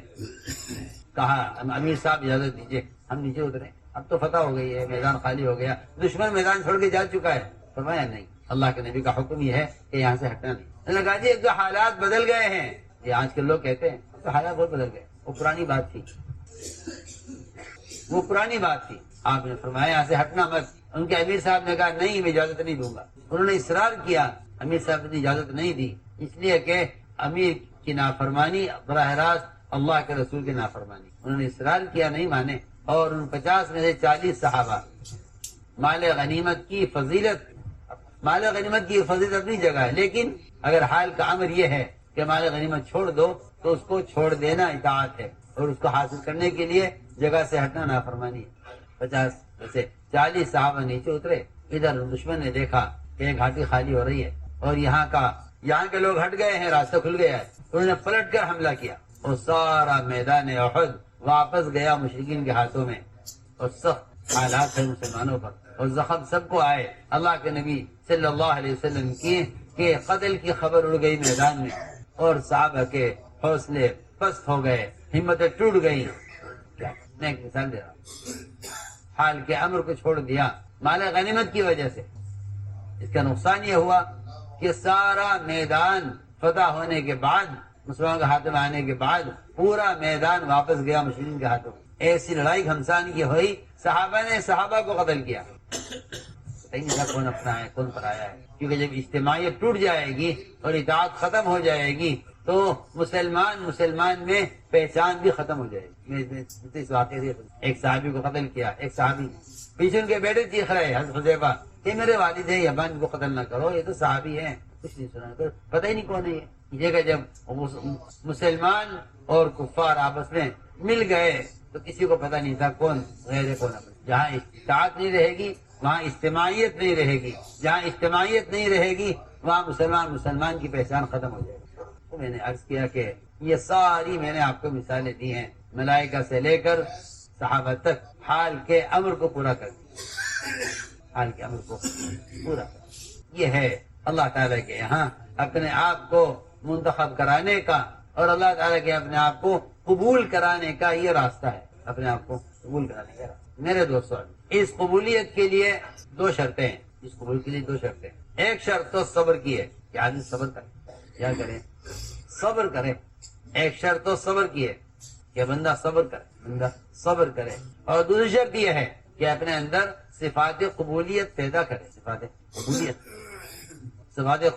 کہا امیر صاحب اجازت دیجیے ہم نیچے اتریں، اب تو فتح ہو گئی ہے، میدان خالی ہو گیا، دشمن میدان چھوڑ کے جا چکا ہے. فرمایا نہیں، اللہ کے نبی کا حکم یہ ہے کہ یہاں سے ہٹنا نہیں. لگا جی جو حالات بدل گئے ہیں، یہ آج کے لوگ کہتے ہیں تو حالات بہت بدل گئے، وہ پرانی بات تھی. آپ نے فرمایا یہاں سے ہٹنا مت. ان کے امیر صاحب نے کہا نہیں میں اجازت نہیں دوں گا. انہوں نے اصرار کیا، امیر صاحب نے اجازت نہیں دی، اس لیے کہ امیر کی نافرمانی براہ راست اللہ کے رسول کی نافرمانی. انہوں نے اصرار کیا، نہیں مانے. اور ان 50 میں سے 40 صحابہ مال غنیمت کی فضیلت اپنی جگہ ہے، لیکن اگر حال کا امر یہ ہے کہ مال غنیمت چھوڑ دو تو اس کو چھوڑ دینا اطاعت ہے اور اس کو حاصل کرنے کے لیے جگہ سے ہٹنا نافرمانی ہے. 50 میں سے 40 صحابہ نیچے اترے. ادھر دشمن نے دیکھا کہ ایک گھاٹی خالی ہو رہی ہے اور یہاں کے لوگ ہٹ گئے ہیں، راستہ کھل گیا ہے. انہوں نے پلٹ کر حملہ کیا. وہ سارا میدان احد واپس گیا مشرکین کے ہاتھوں میں، اور سخت حالات ہے مسلمانوں پر، اور زخم سب کو آئے۔ اللہ کے نبی صلی اللہ علیہ وسلم کی کہ قتل کی خبر اڑ گئی میدان میں، اور صحابہ کے حوصلے پست ہو گئے، ہمتیں ٹوٹ گئی۔ میں ایک مثال دے رہا ہوں، حال کے امر کو چھوڑ دیا مال غنیمت کی وجہ سے۔ اس کا نقصان یہ ہوا کہ سارا میدان فتح ہونے کے بعد، مسلمانوں کے ہاتھوں میں آنے کے بعد، پورا میدان واپس گیا مشرکین کے ہاتھوں میں۔ ایسی لڑائی گھمسان کی ہوئی، صحابہ نے صحابہ کو قتل کیا، نہیں تھا کون اپنا ہے کون پرایا ہے، کیونکہ جب اجتماعیت ٹوٹ جائے گی اور اطاعت ختم ہو جائے گی تو مسلمان میں پہچان بھی ختم ہو جائے گی۔ اس واقعے سے ایک صحابی کو قتل کیا، ایک صحابی پیچھے ان کے بیٹے چیخ رہے حضرت حذیفہ کہ میرے والد ہیں یبان، ان کو قتل نہ کرو، یہ تو صحابی ہیں، کچھ نہیں سنا، پتہ ہی نہیں کون ہے یہ جگہ۔ جب مسلمان اور کفار آپس میں مل گئے تو کسی کو پتہ نہیں تھا کون غیر کون اپنا۔ جہاں اطاعت نہیں رہے گی وہاں اجتماعیت نہیں رہے گی، جہاں اجتماعیت نہیں رہے گی وہاں مسلمان کی پہچان ختم ہو جائے گی۔ تو میں نے عرض کیا کہ یہ ساری میں نے آپ کو مثالیں دی ہیں، ملائکہ سے لے کر صحابہ تک حال کے امر کو پورا کر دیا، حال کے امر کو پورا کر دیا۔ یہ ہے اللہ تعالیٰ کے یہاں اپنے آپ کو منتخب کرانے کا اور اللہ تعالیٰ کے اپنے آپ کو قبول کرانے کا یہ راستہ ہے، اپنے آپ کو قبول کرانے کا راستہ۔ میرے دوستو، اس قبولیت کے لیے دو شرطیں ہیں، اس قبول کے لیے دو شرطیں ہیں۔ ایک شرط تو صبر کی ہے کہ آدمی صبر کرے، کیا کرے؟ صبر کرے۔ ایک شرط تو صبر کی ہے کہ بندہ صبر کرے، بندہ صبر کرے، اور دوسری شرط یہ ہے کہ اپنے اندر صفات قبولیت پیدا کرے، صفات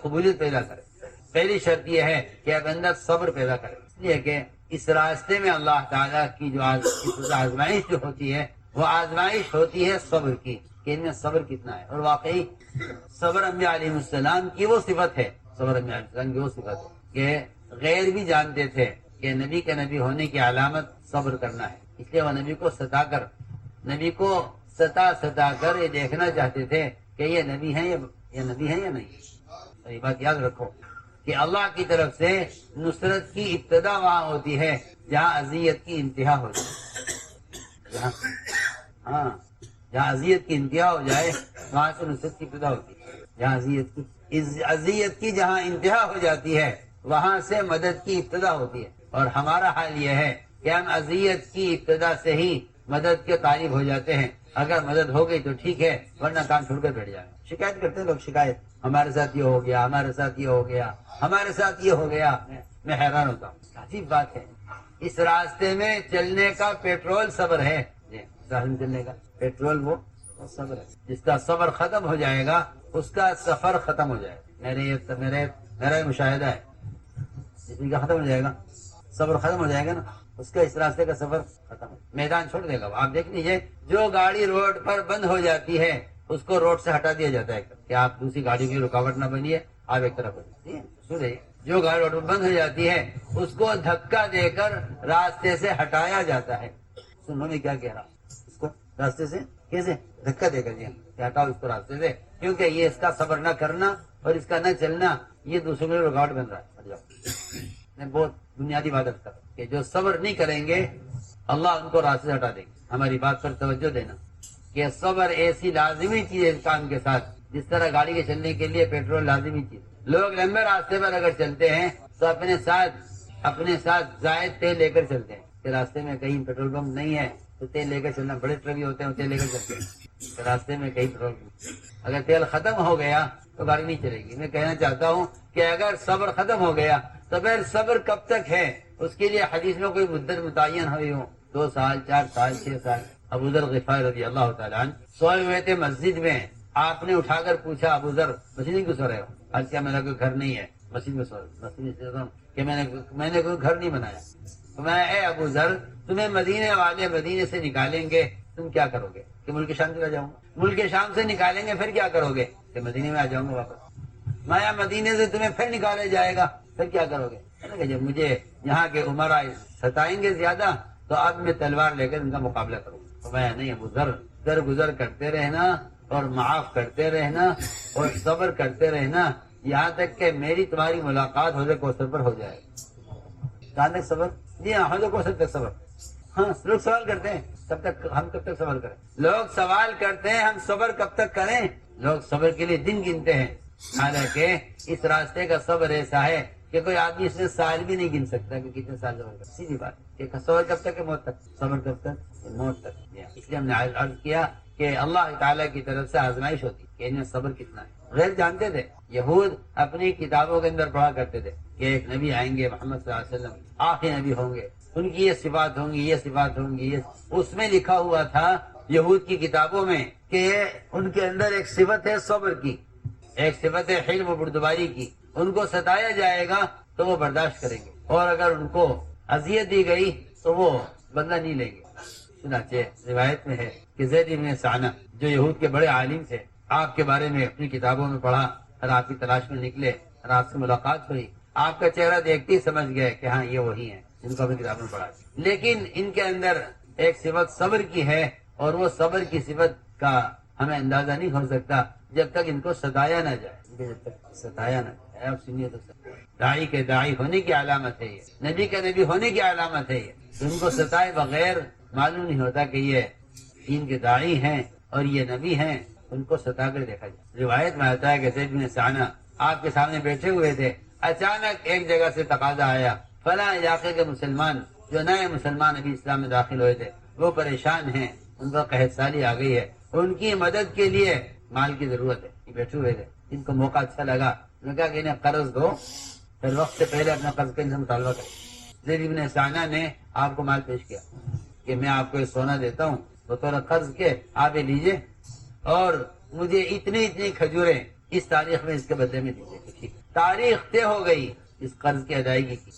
قبولیت پیدا کرے۔ پہلی شرط یہ ہے کہ اپنے اندر صبر پیدا کرے، اس لیے کہ اس راستے میں اللہ تعالیٰ کی جو آزمائش جو ہوتی ہے وہ آزمائش ہوتی ہے صبر کی، کہ ان میں صبر کتنا ہے۔ اور واقعی صبر انبیاء علیہ السلام کی وہ صفت ہے، صبر انبیاء علیہ السلام کی وہ صفت ہے کہ غیر بھی جانتے تھے کہ نبی کے نبی ہونے کی علامت صبر کرنا ہے، اس لیے وہ نبی کو ستا کر یہ دیکھنا چاہتے تھے کہ یہ نبی ہے یا نہیں۔ یہ بات یاد رکھو کہ اللہ کی طرف سے نصرت کی ابتدا وہاں ہوتی ہے جہاں اذیت کی انتہا ہوتی ہے، جہاں اذیت کی انتہا ہو جائے وہاں سے نصرت کی ابتدا ہوتی ہے، جہاں اذیت کی جہاں انتہا ہو جاتی ہے وہاں سے مدد کی ابتدا ہوتی ہے۔ اور ہمارا حال یہ ہے کہ ہم اذیت کی ابتدا سے ہی مدد کے طالب ہو جاتے ہیں، اگر مدد ہو گئی تو ٹھیک ہے، ورنہ کام چھوڑ کر بیٹھ جائیں۔ شکایت کرتے ہیں لوگ، شکایت، ہمارے ساتھ یہ ہو گیا، ہمارے ساتھ یہ ہو گیا، ہمارے ساتھ یہ ہو گیا۔ میں حیران ہوتا ہوں، عجیب بات ہے، اس راستے میں چلنے کا پیٹرول صبر ہے، چلنے کا پیٹرول وہ صبر ہے۔ جس کا صبر ختم ہو جائے گا اس کا سفر ختم ہو جائے گا۔ میرا یہ مشاہدہ ہے، جس کا ختم ہو جائے گا صبر ختم ہو جائے گا نا، اس کا اس راستے کا سفر ختم ہو، میدان چھوڑ دے گا۔ آپ دیکھ لیجئے، جو گاڑی روڈ پر بند ہو جاتی ہے اس کو روڈ سے ہٹا دیا جاتا ہے کہ آپ دوسری گاڑی کی رکاوٹ نہ بنیے، آپ ایک طرف ہو جائیے۔ سنیے، جو گاڑی روڈ پر بند ہو جاتی ہے اس کو دھکا دے کر راستے سے ہٹایا جاتا ہے۔ سنو میں کیا کہہ رہا ہوں، اس کو راستے سے کیسے دھکا دے کر ہٹاؤ اس کو راستے سے، کیونکہ یہ اس کا صبر نہ کرنا اور اس کا نہ چلنا یہ دوسروں کے لیے رکاوٹ بن رہا ہے۔ میں بہت بنیادی بات کرتا ہوں کہ جو صبر نہیں کریں گے اللہ ان کو راستے سے ہٹا دیں گے۔ ہماری بات پر توجہ دینا کہ صبر ایسی لازمی چیز ہے کام کے ساتھ، جس طرح گاڑی کے چلنے کے لیے پیٹرول لازمی چیز۔ لوگ لمبے راستے پر اگر چلتے ہیں تو اپنے ساتھ زائد تیل لے کر چلتے ہیں کہ راستے میں کہیں پیٹرول پمپ نہیں ہے تو تیل لے کر چلنا، بڑے ٹرک ہوتے ہیں تیل لے کر چلتے ہیں کہ راستے میں کہیں پیٹرول پمپ، اگر تیل ختم ہو گیا تو گاڑی نہیں چلے گی۔ میں کہنا چاہتا ہوں کہ اگر صبر ختم ہو گیا تو پھر صبر کب تک ہے، اس کے لیے حدیث میں کوئی مدت متعین ہوئی ہو، 2 سال 4 سال 6 سال۔ ابو ذر غفاری رضی اللہ تعالیٰ عنہ سوئے ہوئے تھے مسجد میں، آپ نے اٹھا کر پوچھا ابو ذر مسجد میں کیوں سو رہے ہو؟ آج کیا میرا کوئی گھر نہیں ہے، مسجد میں سو رہے، مسجد میں کہ میں نے کوئی گھر نہیں بنایا۔ تو میں اے ابو ذر، تمہیں مدینے والے مدینے سے نکالیں گے تم کیا کرو گے؟ کہ ملک شام چلا جاؤں گا۔ ملک شام سے نکالیں گے پھر کیا کرو گے؟ کہ مدینے میں آ جاؤں گا واپس۔ میں مدینے سے تمہیں پھر نکالا جائے گا پھر کیا کرو گے؟ کہ جب مجھے یہاں کے عمراء ستائیں گے زیادہ تو اب میں تلوار لے کر ان کا مقابلہ کروں گا۔ تو میں نہیں ابو ذر، درگزر کرتے رہنا اور معاف کرتے رہنا اور صبر کرتے رہنا یہاں تک کہ میری تمہاری ملاقات حوض کوثر پر ہو جائے۔ کہاں تک صبر؟ جی ہاں، حضرت کو سب تک صبر. ہاں لوگ سوال کرتے ہیں کب تک ہم کب تک صبر کریں. لوگ سوال کرتے ہیں ہم صبر کب تک کریں. لوگ صبر کے لیے دن گنتے ہیں، حالانکہ اس راستے کا صبر ایسا ہے کہ کوئی آدمی اس میں سال بھی نہیں گن سکتا کہ کتنے سال صبر کرے. سیدھی بات ہے کہ صبر کب تک ہے؟ موت تک. صبر کب تک؟ موت تک. اس لیے ہم نے عرض کیا کہ اللہ تعالیٰ کی طرف سے آزمائش ہوتی کہ ان میں صبر کتنا ہے. غیر جانتے تھے، یہود اپنی کتابوں کے اندر پڑھا کرتے تھے کہ ایک نبی آئیں گے، محمد صلی اللہ علیہ وسلم آخری نبی ہوں گے، ان کی یہ صفات ہوں گی، یہ صفات ہوں گی. اس میں لکھا ہوا تھا یہود کی کتابوں میں کہ ان کے اندر ایک صفت ہے صبر کی، ایک صفت ہے حلم و بردباری کی. ان کو ستایا جائے گا تو وہ برداشت کریں گے، اور اگر ان کو اذیت دی گئی تو وہ بدلہ نہیں لیں گے. چنانچہ روایت میں ہے کہ زید بن ثعلبہ جو یہود کے بڑے عالم تھے، آپ کے بارے میں اپنی کتابوں میں پڑھا اور آپ کی تلاش میں نکلے اور آپ سے ملاقات ہوئی. آپ کا چہرہ دیکھتے ہی سمجھ گئے کہ ہاں یہ وہی ہیں جن کو اپنی کتابوں میں پڑھا. لیکن ان کے اندر ایک صفت صبر کی ہے، اور وہ صبر کی صفت کا ہمیں اندازہ نہیں ہو سکتا جب تک ان کو ستایا نہ جائے. جب تک ستایا نہ جائے. اب سنیے تو داعی کے داعی ہونے کی علامت ہے یہ، نبی کا نبی ہونے کی علامت ہے یہ. ان کو ستائے بغیر معلوم نہیں ہوتا کہ یہ دین کے داعی ہیں اور یہ نبی ہیں. ان کو ستا کر دیکھا جائے. روایت میں آتا ہے کہ زید بن ثعلبہ آپ کے سامنے بیٹھے ہوئے تھے، اچانک ایک جگہ سے تقاضا آیا، فلاں علاقے کے مسلمان جو نئے مسلمان ابھی اسلام میں داخل ہوئے تھے وہ پریشان ہیں، ان پر قحط سالی آ گئی ہے، ان کی مدد کے لیے مال کی ضرورت ہے. یہ بیٹھے ہوئے تھے، ان کو موقع اچھا لگا، انہوں نے کہا کہ انہیں قرض دو، پھر وقت سے پہلے اپنا قرض کا ان سے مطالبہ کریں. زید بن ثعلبہ نے آپ کو مال پیش کیا کہ میں آپ کو یہ سونا دیتا ہوں بطور قرض کے، آپ یہ لیجئے، اور مجھے اتنی کھجوریں اس تاریخ میں اس کے بدلے میں دیجیے. تاریخ طے ہو گئی اس قرض کی ادائیگی کی.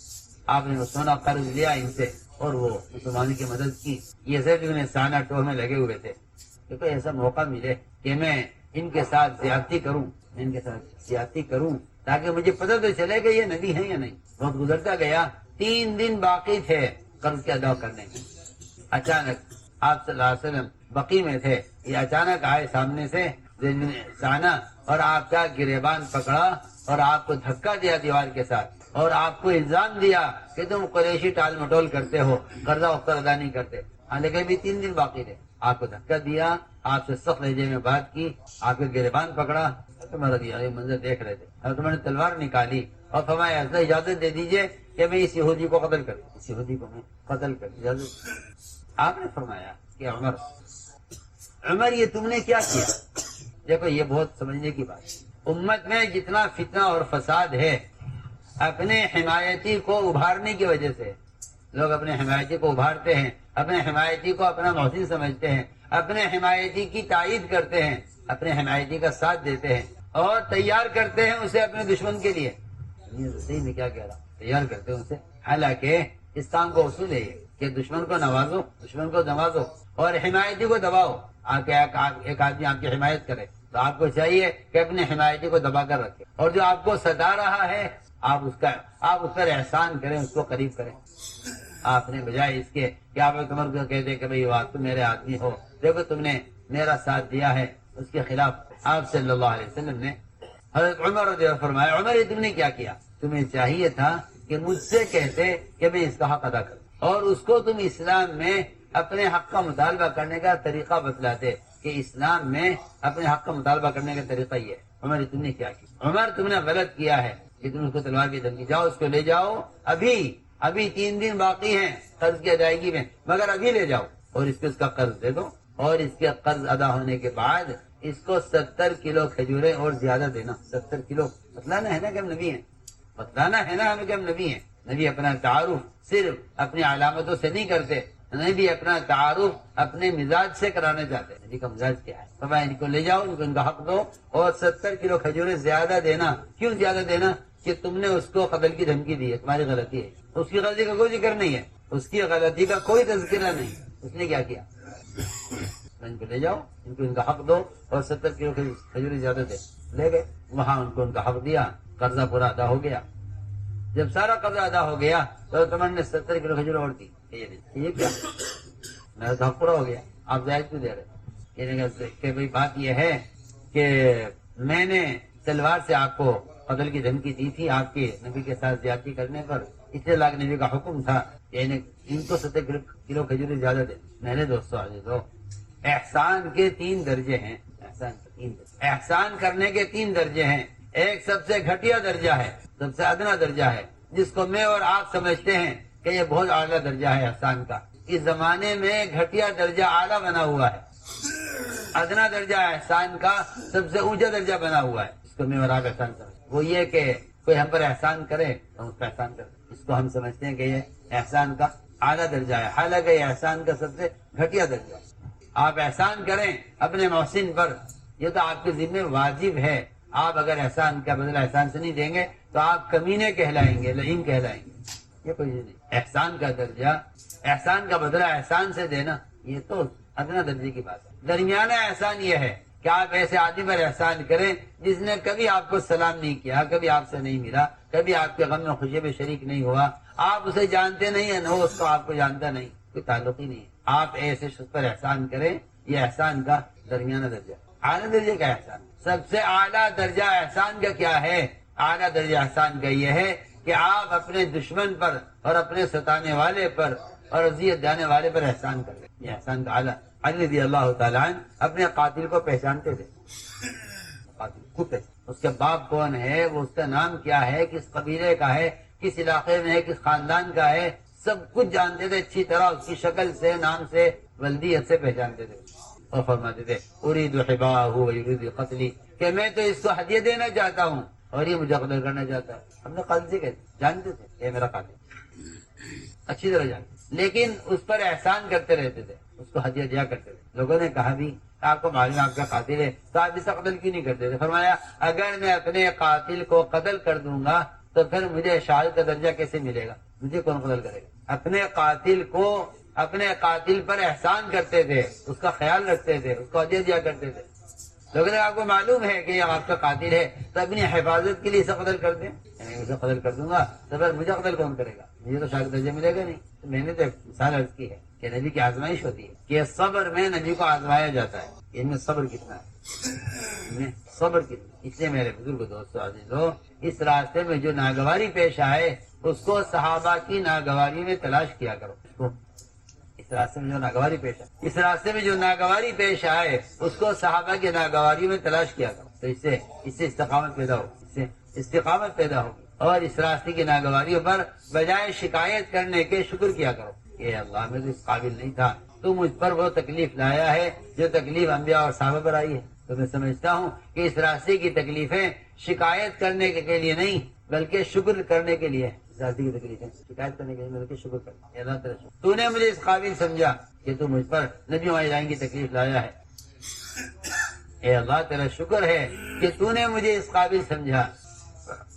آپ نے وہ سونا قرض لیا ان سے اور وہ مسلمانوں کی مدد کی. یہ زید بن ثعلبہ ٹور میں لگے ہوئے تھے کہ کوئی ایسا موقع ملے کہ میں ان کے ساتھ زیادتی کروں تاکہ مجھے پتہ تو چلے کہ یہ نبی ہیں یا نہیں. وقت گزرتا گیا، 3 دن باقی تھے قرض کے ادا کرنے کے. اچانک آپ صلی اللہ علیہ وسلم بقی میں تھے، یہ اچانک آئے سامنے سے زید بن ثعلبہ اور آپ کا گریبان پکڑا اور آپ کو دھکا دیا دیوار کے ساتھ، اور آپ کو الزام دیا کہ تم قریشی ٹال مٹول کرتے ہو، قرضہ وقت ادا نہیں کرتے. حالانکہ بھی 3 دن باقی تھے. آپ کو دھکا دیا، آپ سے سخت لہجے میں بات کی، آپ کے گریبان پکڑا. تمہارا یہ منظر دیکھ رہے تھے اور تمہوں نے تلوار نکالی اور فرمایا ایسا اجازت دے دیجئے کہ میں اس یہودی کو قتل کروں. اس یہودی کو میں قتل کر اجازت. آپ نے فرمایا کہ عمر یہ تم نے کیا کیا؟ دیکھو یہ بہت سمجھنے کی بات ہے. امت میں جتنا فتنہ اور فساد ہے اپنے حمایتی کو ابھارنے کی وجہ سے. لوگ اپنے حمایتی کو ابھارتے ہیں، اپنے حمایتی کو اپنا محسن سمجھتے ہیں، اپنے حمایتی کی تائید کرتے ہیں، اپنے حمایتی کا ساتھ دیتے ہیں اور تیار کرتے ہیں اسے اپنے دشمن کے لیے. صحیح میں کیا کہہ رہا ہوں؟ تیار کرتے ہیں اسے. حالانکہ اس کام کو اصول ہے کہ دشمن کو نوازو، دشمن کو نوازو اور حمایتی کو دباؤ. ایک آدمی آپ کی حمایت کرے تو آپ کو چاہیے کہ اپنے حمایتی کو دبا کر رکھے، اور جو آپ کو ستا رہا ہے آپ اس پر احسان کریں، اس کو قریب کریں. آپ نے بجائے اس کے کہ آپ عمر کو کہتے کہ بھئی تم میرے آدمی ہو، دیکھو تم نے میرا ساتھ دیا ہے، اس کے خلاف آپ صلی اللہ علیہ وسلم نے حضرت عمر رضی اللہ عنہ فرمایا عمر یہ تم نے کیا کیا؟ تمہیں چاہیے تھا کہ مجھ سے کہتے کہ میں اس کا حق ادا کروں، اور اس کو تم اسلام میں اپنے حق کا مطالبہ کرنے کا طریقہ بتلاتے کہ اسلام میں اپنے حق کا مطالبہ کرنے کا طریقہ یہ ہے. عمر تم نے کیا کیا؟ عمر تم نے غلط کیا ہے کہ تم اس کو تلوار کی دھمکی، جاؤ اس کو لے جاؤ، ابھی 3 دن باقی ہیں قرض کی ادائیگی میں، مگر ابھی لے جاؤ اور اس کو اس کا قرض دے دو، اور اس کے قرض ادا ہونے کے بعد اس کو 70 کلو کھجوریں اور زیادہ دینا. 70 کلو بتلانا ہے نا کہ ہم نبی ہیں، بتلانا ہے نا ہمیں کہ ہم نبی ہیں. نبی اپنا تعارف صرف اپنی علامتوں سے نہیں کرتے، نبی اپنا تعارف اپنے مزاج سے کرانا چاہتے. نبی کا مزاج کیا ہے؟ فرمایا ان کو لے جاؤ، ان کو ان کا حق دو اور 70 کلو کھجوریں زیادہ دینا. کیوں زیادہ دینا؟ کہ تم نے اس کو قتل کی دھمکی دی ہے، تمہاری غلطی ہے. اس کی غلطی کا کوئی ذکر نہیں ہے، اس کی غلطی کا کوئی تذکرہ نہیں. اس نے کیا کیا؟ ان کو لے جاؤ، ان کو ان کا حق دو اور 70 کلو کھجوریں زیادہ دے. لے گئے وہاں، ان کو ان کا حق دیا، قرضہ پورا ادا ہو گیا. جب سارا قرضہ ادا ہو گیا تو تمہارے نے 70 کلو کھجور اور دی. یہ کیا؟ میرا تو حق پورا ہو گیا، آپ زائد کیوں دے رہے؟ کہ بھئی بات یہ ہے کہ میں نے تلوار سے آپ کو قتل کی دھمکی دی تھی آپ کے نبی کے ساتھ زیادتی کرنے پر، اس لیے اللہ کے نبی کا حکم تھا کہ ان کو 70 کلو کھجوری زیادہ دے. میرے دوستوں عزیزو، احسان کے 3 درجے ہیں. احسان کرنے کے 3 درجے ہیں. ایک سب سے گھٹیا درجہ ہے، سب سے ادنا درجہ ہے، جس کو میں اور آپ سمجھتے ہیں کہ یہ بہت اعلیٰ درجہ ہے احسان کا. اس زمانے میں گھٹیا درجہ اعلیٰ بنا ہوا ہے. ادنا درجہ احسان کا سب سے اونچا درجہ بنا ہوا ہے. اس کو میں اور آپ احسان سمجھتے. وہ یہ کہ کوئی ہم پر احسان کرے تو ہم اس پر احسان کریں. اس کو ہم سمجھتے ہیں کہ یہ احسان کا اعلیٰ درجہ ہے، حالانکہ یہ احسان کا سب سے گھٹیا درجہ ہے. آپ احسان کریں اپنے محسن پر، یہ تو آپ کے ذمہ واجب ہے. آپ اگر احسان کا بدلہ احسان سے نہیں دیں گے تو آپ کمینے کہلائیں گے، لعین کہلائیں گے. یہ کوئی نہیں. احسان کا درجہ، احسان کا بدلہ احسان سے دینا، یہ تو ادنا درجے کی بات ہے. درمیانہ احسان یہ ہے کہ آپ ایسے آدمی پر احسان کریں جس نے کبھی آپ کو سلام نہیں کیا، کبھی آپ سے نہیں ملا، کبھی آپ کے غم میں خوشی میں شریک نہیں ہوا، آپ اسے جانتے نہیں ہیں، وہ اس کو آپ کو جانتا نہیں، کوئی تعلق ہی نہیں ہے. آپ ایسے شخص پر احسان کریں، یہ احسان کا درمیانہ درجہ. اعلیٰ درجے کا احسان، سب سے اعلیٰ درجہ احسان کا کیا ہے؟ اعلیٰ درجہ احسان کا یہ ہے کہ آپ اپنے دشمن پر اور اپنے ستانے والے پر اور اذیت دینے والے پر احسان کر لیں. یہ احسان کا اعلیٰ. علی رضی اللہ تعالیٰ عنہ اپنے قاتل کو پہچانتے تھے. قاتل خود اس کے باپ کون ہے، وہ اس کا نام کیا ہے، کس قبیلے کا ہے، کس علاقے میں ہے، کس خاندان کا ہے، سب کچھ جانتے تھے اچھی طرح. اس کی شکل سے، نام سے، ولدیت سے پہچانتے تھے. اور فرماتے تھے اريد حباءه ويريد قتلي، کہ میں تو اس کو ہدیہ دینا چاہتا ہوں اور یہ مجھے قتل کرنا چاہتا ہے. ہم نے قاتل سے کہتے جانتے تھے یہ میرا قاتل، اچھی طرح جانتے، لیکن اس پر احسان کرتے رہتے تھے، اس کو ہدیہ دیا کرتے تھے. لوگوں نے کہا بھی آپ کو معلوم آپ کا قاتل ہے تو آپ اسے قتل کیوں نہیں کرتے تھے؟ فرمایا اگر میں اپنے قاتل کو قتل کر دوں گا تو پھر مجھے شہادت کا درجہ کیسے ملے گا؟ مجھے کون قتل کرے گا؟ اپنے قاتل پر احسان کرتے تھے، اس کا خیال رکھتے تھے، اس کو ہدیہ دیا کرتے تھے. لوگوں نے آپ کو معلوم ہے کہ یہ آپ کا قاتل ہے تو اپنی حفاظت کے لیے اسے قتل کر دیں. یعنی اسے قتل کر دوں گا تو پھر مجھے قتل کون کرے گا؟ مجھے تو شہادت درجہ ملے گا نہیں. تو میں نے تو مثال عرض کی ہے کہ نبی کی آزمائش ہوتی ہے کہ صبر میں نبی کو آزمایا جاتا ہے. ان میں صبر کتنا ہے، صبر کتنا. اس لیے میرے بزرگ دوستو عزیزو، اس راستے میں جو ناگواری پیش آئے اس کو صحابہ کی ناگواری میں تلاش کیا کرو. اس راستے میں جو ناگواری پیش آئے اس کو صحابہ کی ناگواری میں تلاش کیا کرو. تو اس سے استقامت پیدا ہوگی، ہوگی. اور اس راستے کی ناگواریوں پر بجائے شکایت کرنے کے شکر کیا کرو کہ اللہ میں تو اس قابل نہیں تھا، تو مجھ پر وہ تکلیف لایا ہے جو تکلیف انبیاء اور صحابہ پر آئی ہے. تو میں سمجھتا ہوں کہ اس راستے کی تکلیفیں شکایت کرنے کے لیے نہیں بلکہ شکر کرنے کے لیے. ذاتی کی تکلیف ہے شکایت کرنے کے لیے بلکہ شکر کرنا. اللہ تعالیٰ تو نے مجھے اس قابل سمجھا کہ تو مجھ پر نبی وائرائن کی تکلیف لایا ہے. اے اللہ تیرا شکر ہے کہ تو نے مجھے اس قابل سمجھا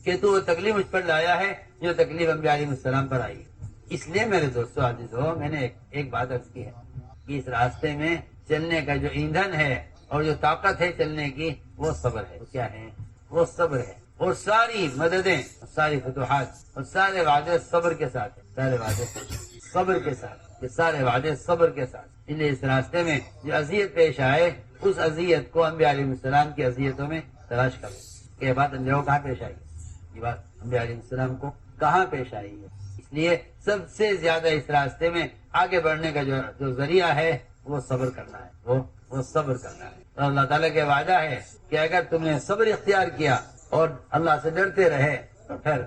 کہ تو وہ تکلیف مجھ پر لایا ہے جو تکلیف انبیاء علیہ السلام پر آئی ہے. اس لیے میرے دوستو عزیزو، میں نے ایک بات عرض کی ہے کہ اس راستے میں چلنے کا جو ایندھن ہے اور جو طاقت ہے چلنے کی، وہ صبر ہے. کیا ہے؟ وہ صبر ہے. اور ساری مددیں، ساری فتوحات اور سارے وعدے صبر کے ساتھ ہیں. سارے وعدے صبر کے ساتھ، یہ سارے وعدے صبر کے ساتھ. اس لیے اس راستے میں جو اذیت پیش آئے اس اذیت کو انبیاء علیہ السلام کی اذیتوں میں تلاش کرو کہ یہ بات انبیاء کو کہاں پیش آئی، یہ بات انبیاء علیہ السلام کو کہاں پیش آئی ہے. اس لیے سب سے زیادہ اس راستے میں آگے بڑھنے کا جو ذریعہ ہے وہ صبر کرنا ہے. وہ صبر کرنا ہے. تو اللہ تعالیٰ کا وعدہ ہے کہ اگر تم نے صبر اختیار کیا اور اللہ سے ڈرتے رہے تو پھر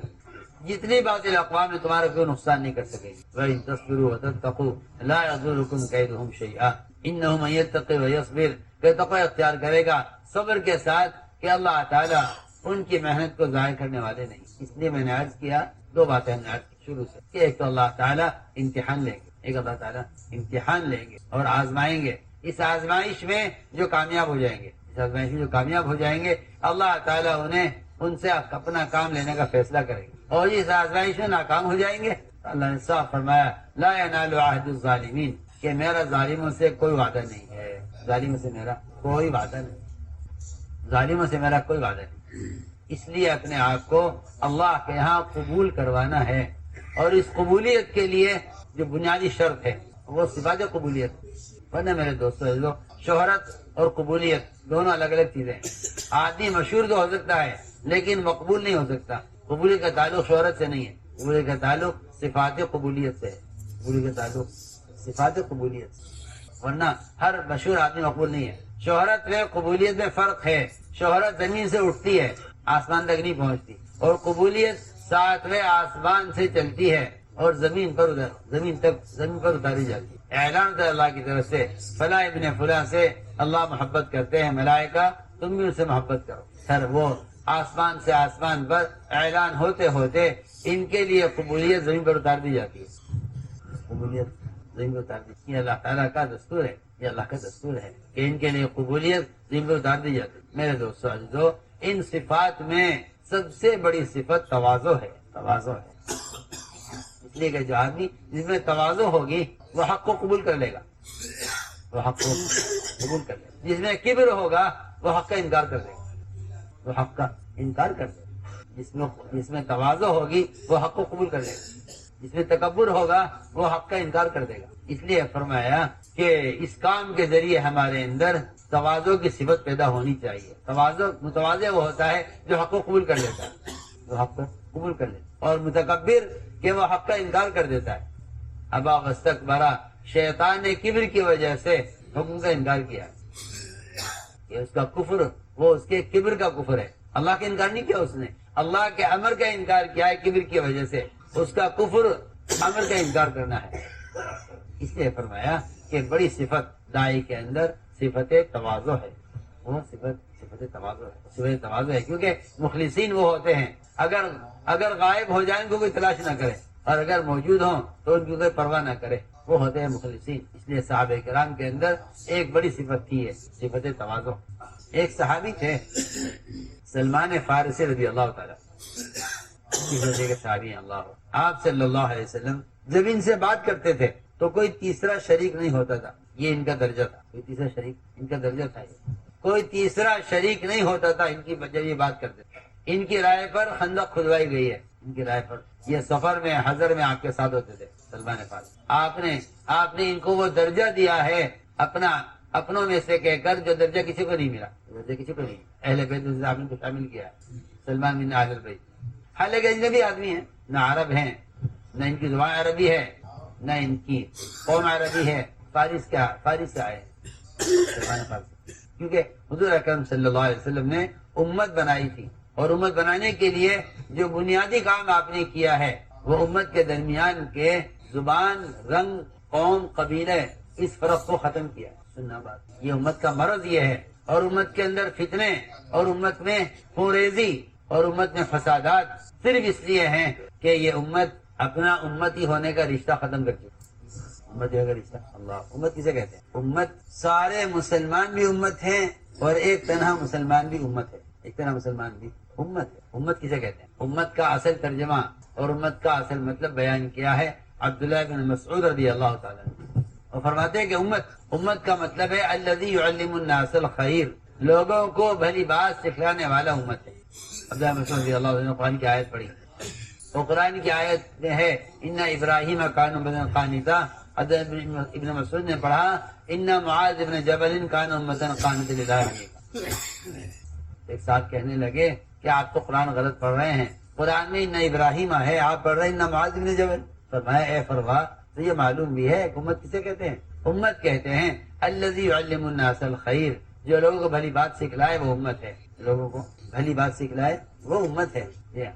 جتنی باطل اقوام میں تمہارا کوئی نقصان نہیں کر سکے گی. وَإِن تَصْبِرُوا وَتَتَّقُوا لَا يَضُرُّكُمْ كَيْدُهُمْ شَيْئًا إِنَّهُ مَن يَتَّقِ وَيَصْبِرْ. کہ تقوی اختیار کرے گا صبر کے ساتھ کہ اللہ تعالیٰ ان کی محنت کو ضائع کرنے والے نہیں. اس لیے میں نے عرض کیا دو باتیں ہم نے عرض کی شروع سے کہ ایک تو اللہ تعالیٰ امتحان لیں گے، اور آزمائیں گے. اس آزمائش میں جو کامیاب ہو جائیں گے اللہ تعالیٰ ان سے اپنا کام لینے کا فیصلہ کریں گے. اور اس آزمائش میں ناکام ہو جائیں گے اللہ نے صاف فرمایا لا ينال عهد الظالمین کہ میرا ظالموں سے کوئی وعدہ نہیں ہے. ظالموں سے میرا کوئی وعدہ نہیں. اس لیے اپنے آپ کو اللہ کے یہاں قبول کروانا ہے. اور اس قبولیت کے لیے جو بنیادی شرط ہے وہ صفات قبولیت. ورنہ میرے دوستو شہرت اور قبولیت دونوں الگ الگ چیزیں ہیں. آدمی مشہور تو ہو سکتا ہے لیکن مقبول نہیں ہو سکتا. قبولیت کا تعلق شہرت سے نہیں ہے، قبولیت کا تعلق صفات قبولیت سے ہے، قبولیت کا تعلق صفات قبولیت سے، ورنہ ہر مشہور آدمی مقبول نہیں ہے۔ شہرت میں قبولیت میں فرق ہے، شہرت زمین سے اٹھتی ہے آسمان تک نہیں پہنچتی، اور قبولیت 7ویں آسمان سے چلتی ہے اور زمین پر اتاری جاتی ہے۔ اعلان ہوتا ہے اللہ کی طرف سے، فلاں ابن فلاں سے اللہ محبت کرتے ہیں، ملائکہ تم بھی ان سے محبت کرو۔ سر وہ آسمان سے آسمان پر اعلان ہوتے ہوتے ان کے لیے قبولیت زمین پر اتار دی جاتی ہے، قبولیت زمین پر اتار دی، یہ اللہ تعالیٰ کا دستور ہے، یہ اللہ کا دستور ہے کہ ان کے لیے قبولیت زمین پر اتار دی جاتی ہے۔ میرے دوستو عزیزو، ان صفات میں سب سے بڑی صفت تواضع ہے، تواضع ہے، اس لیے کہ جو آدمی جس میں تواضع ہوگی وہ حق کو قبول کر لے گا، وہ حق کو قبول کر لے گا۔ جس میں کبر ہوگا وہ حق کا انکار کر دے گا، وہ حق کا انکار کر دے گا۔ جس میں تواضع ہوگی وہ حق کو قبول کر لے گا، جس میں تکبر ہوگا وہ حق کا انکار کر دے گا۔ اس لیے فرمایا کہ اس کام کے ذریعے ہمارے اندر تواضع کی صفت پیدا ہونی چاہیے۔ متواضع وہ ہوتا ہے جو حق کو قبول کر لیتا ہے، جو حق کو قبول کر لیتا ہے، اور متکبر کہ وہ حق کا انکار کر دیتا ہے۔ ابا واستکبرا، شیطان نے کبر کی وجہ سے حکم کا انکار کیا، یہ اس کا کفر، وہ اس کے کبر کا کفر ہے۔ اللہ کا انکار نہیں کیا اس نے، اللہ کے امر کا انکار کیا ہے کبر کی وجہ سے، اس کا کفر امر کا انکار کرنا ہے۔ اس لیے فرمایا کہ بڑی صفت داعی کے اندر صفت تواضع ہے، وہ صفت تواضع ہے، صفت تواضع ہے، کیونکہ مخلصین وہ ہوتے ہیں اگر غائب ہو جائیں تو کوئی تلاش نہ کرے، اور اگر موجود ہوں تو ان کی کوئی پرواہ نہ کرے، وہ ہوتے ہیں مخلصین۔ اس لیے صحابہ کرام کے اندر ایک بڑی صفت تھی ہے، صفت تواضع۔ ایک صحابی تھے سلمان فارسی رضی اللہ تعالیٰ، صحابی اللہ، آپ صلی اللہ علیہ وسلم جب ان سے بات کرتے تھے تو کوئی تیسرا شریک نہیں ہوتا تھا، یہ ان کا درجہ تھا، کوئی تیسرا شریک ان کا درجہ تھا، کوئی تیسرا شریک نہیں ہوتا تھا ان کی جب یہ بات کرتے تھے۔ ان کی رائے پر خندق کھدوائی گئی ہے، ان کی رائے پر، یہ سفر میں حضر میں آپ کے ساتھ ہوتے تھے سلمان فارسی۔ آپ نے ان کو وہ درجہ دیا ہے اپنوں میں سے کہہ کر جو درجہ کسی کو نہیں ملا، درجہ کسی کو نہیں ملا۔ اہل بیت میں آپ نے کو شامل کیا ہے، سلمان بن اہل بیت، حالانکہ اجنبی آدمی ہیں، نہ عرب ہیں، نہ ان کی زبان عربی ہے، نہ ان کی قوم عربی ہے، فارس سے آئے سلمان فارسی، کیونکہ حضور اکرم صلی اللہ علیہ وسلم نے امت بنائی تھی، اور امت بنانے کے لیے جو بنیادی کام آپ نے کیا ہے وہ امت کے درمیان کے زبان، رنگ، قوم، قبیلے، اس فرق کو ختم کیا۔ سننا بات، یہ امت کا مرض یہ ہے، اور امت کے اندر فتنے، اور امت میں خوریزی، اور امت میں فسادات صرف اس لیے ہیں کہ یہ امت اپنا امتی ہونے کا رشتہ ختم کر چکی۔ امت کا رشتہ، اللہ، امت کسے کہتے ہیں؟ امت سارے مسلمان بھی امت ہیں، اور ایک تنہا مسلمان بھی امت ہے، ایک تنہا مسلمان بھی امت ہے۔ امت کسے کہتے ہیں؟ امت کا اصل ترجمہ اور امت کا اصل مطلب بیان کیا ہے عبداللہ بن مسعود رضی اللہ تعالیٰ عنہ، اور فرماتے ہیں کہ امت کا مطلب ہے الذی یعلم الناس الخیر، لوگوں کو بھلی بات سکھلانے والا امت ہے۔ عبداللہ بن مسعود رضی اللہ عنہ نے قرآن کی آیت پڑھی، تو قرآن کی آیت میں ہے ان ابراہیم کان امۃ قانتا، ابن مسعود نے پڑھا ان معاذ بن جبل کان امۃ قانتا للہ حنیفا۔ ایک ساتھ کہنے لگے کہ آپ تو قرآن غلط پڑھ رہے ہیں، قرآن میں ان ابراہیم ہے، آپ پڑھ رہے ہیں ان معاذ بن جبل۔ فرمایا اے فروا، تو یہ معلوم بھی ہے کہ امت کسے کہتے ہیں؟ امت کہتے ہیں الذی یعلم الناس الخیر، جو لوگوں کو بھلی بات سکھلائے وہ امت ہے، لوگوں کو بھلی بات سکھلائے وہ امت ہے۔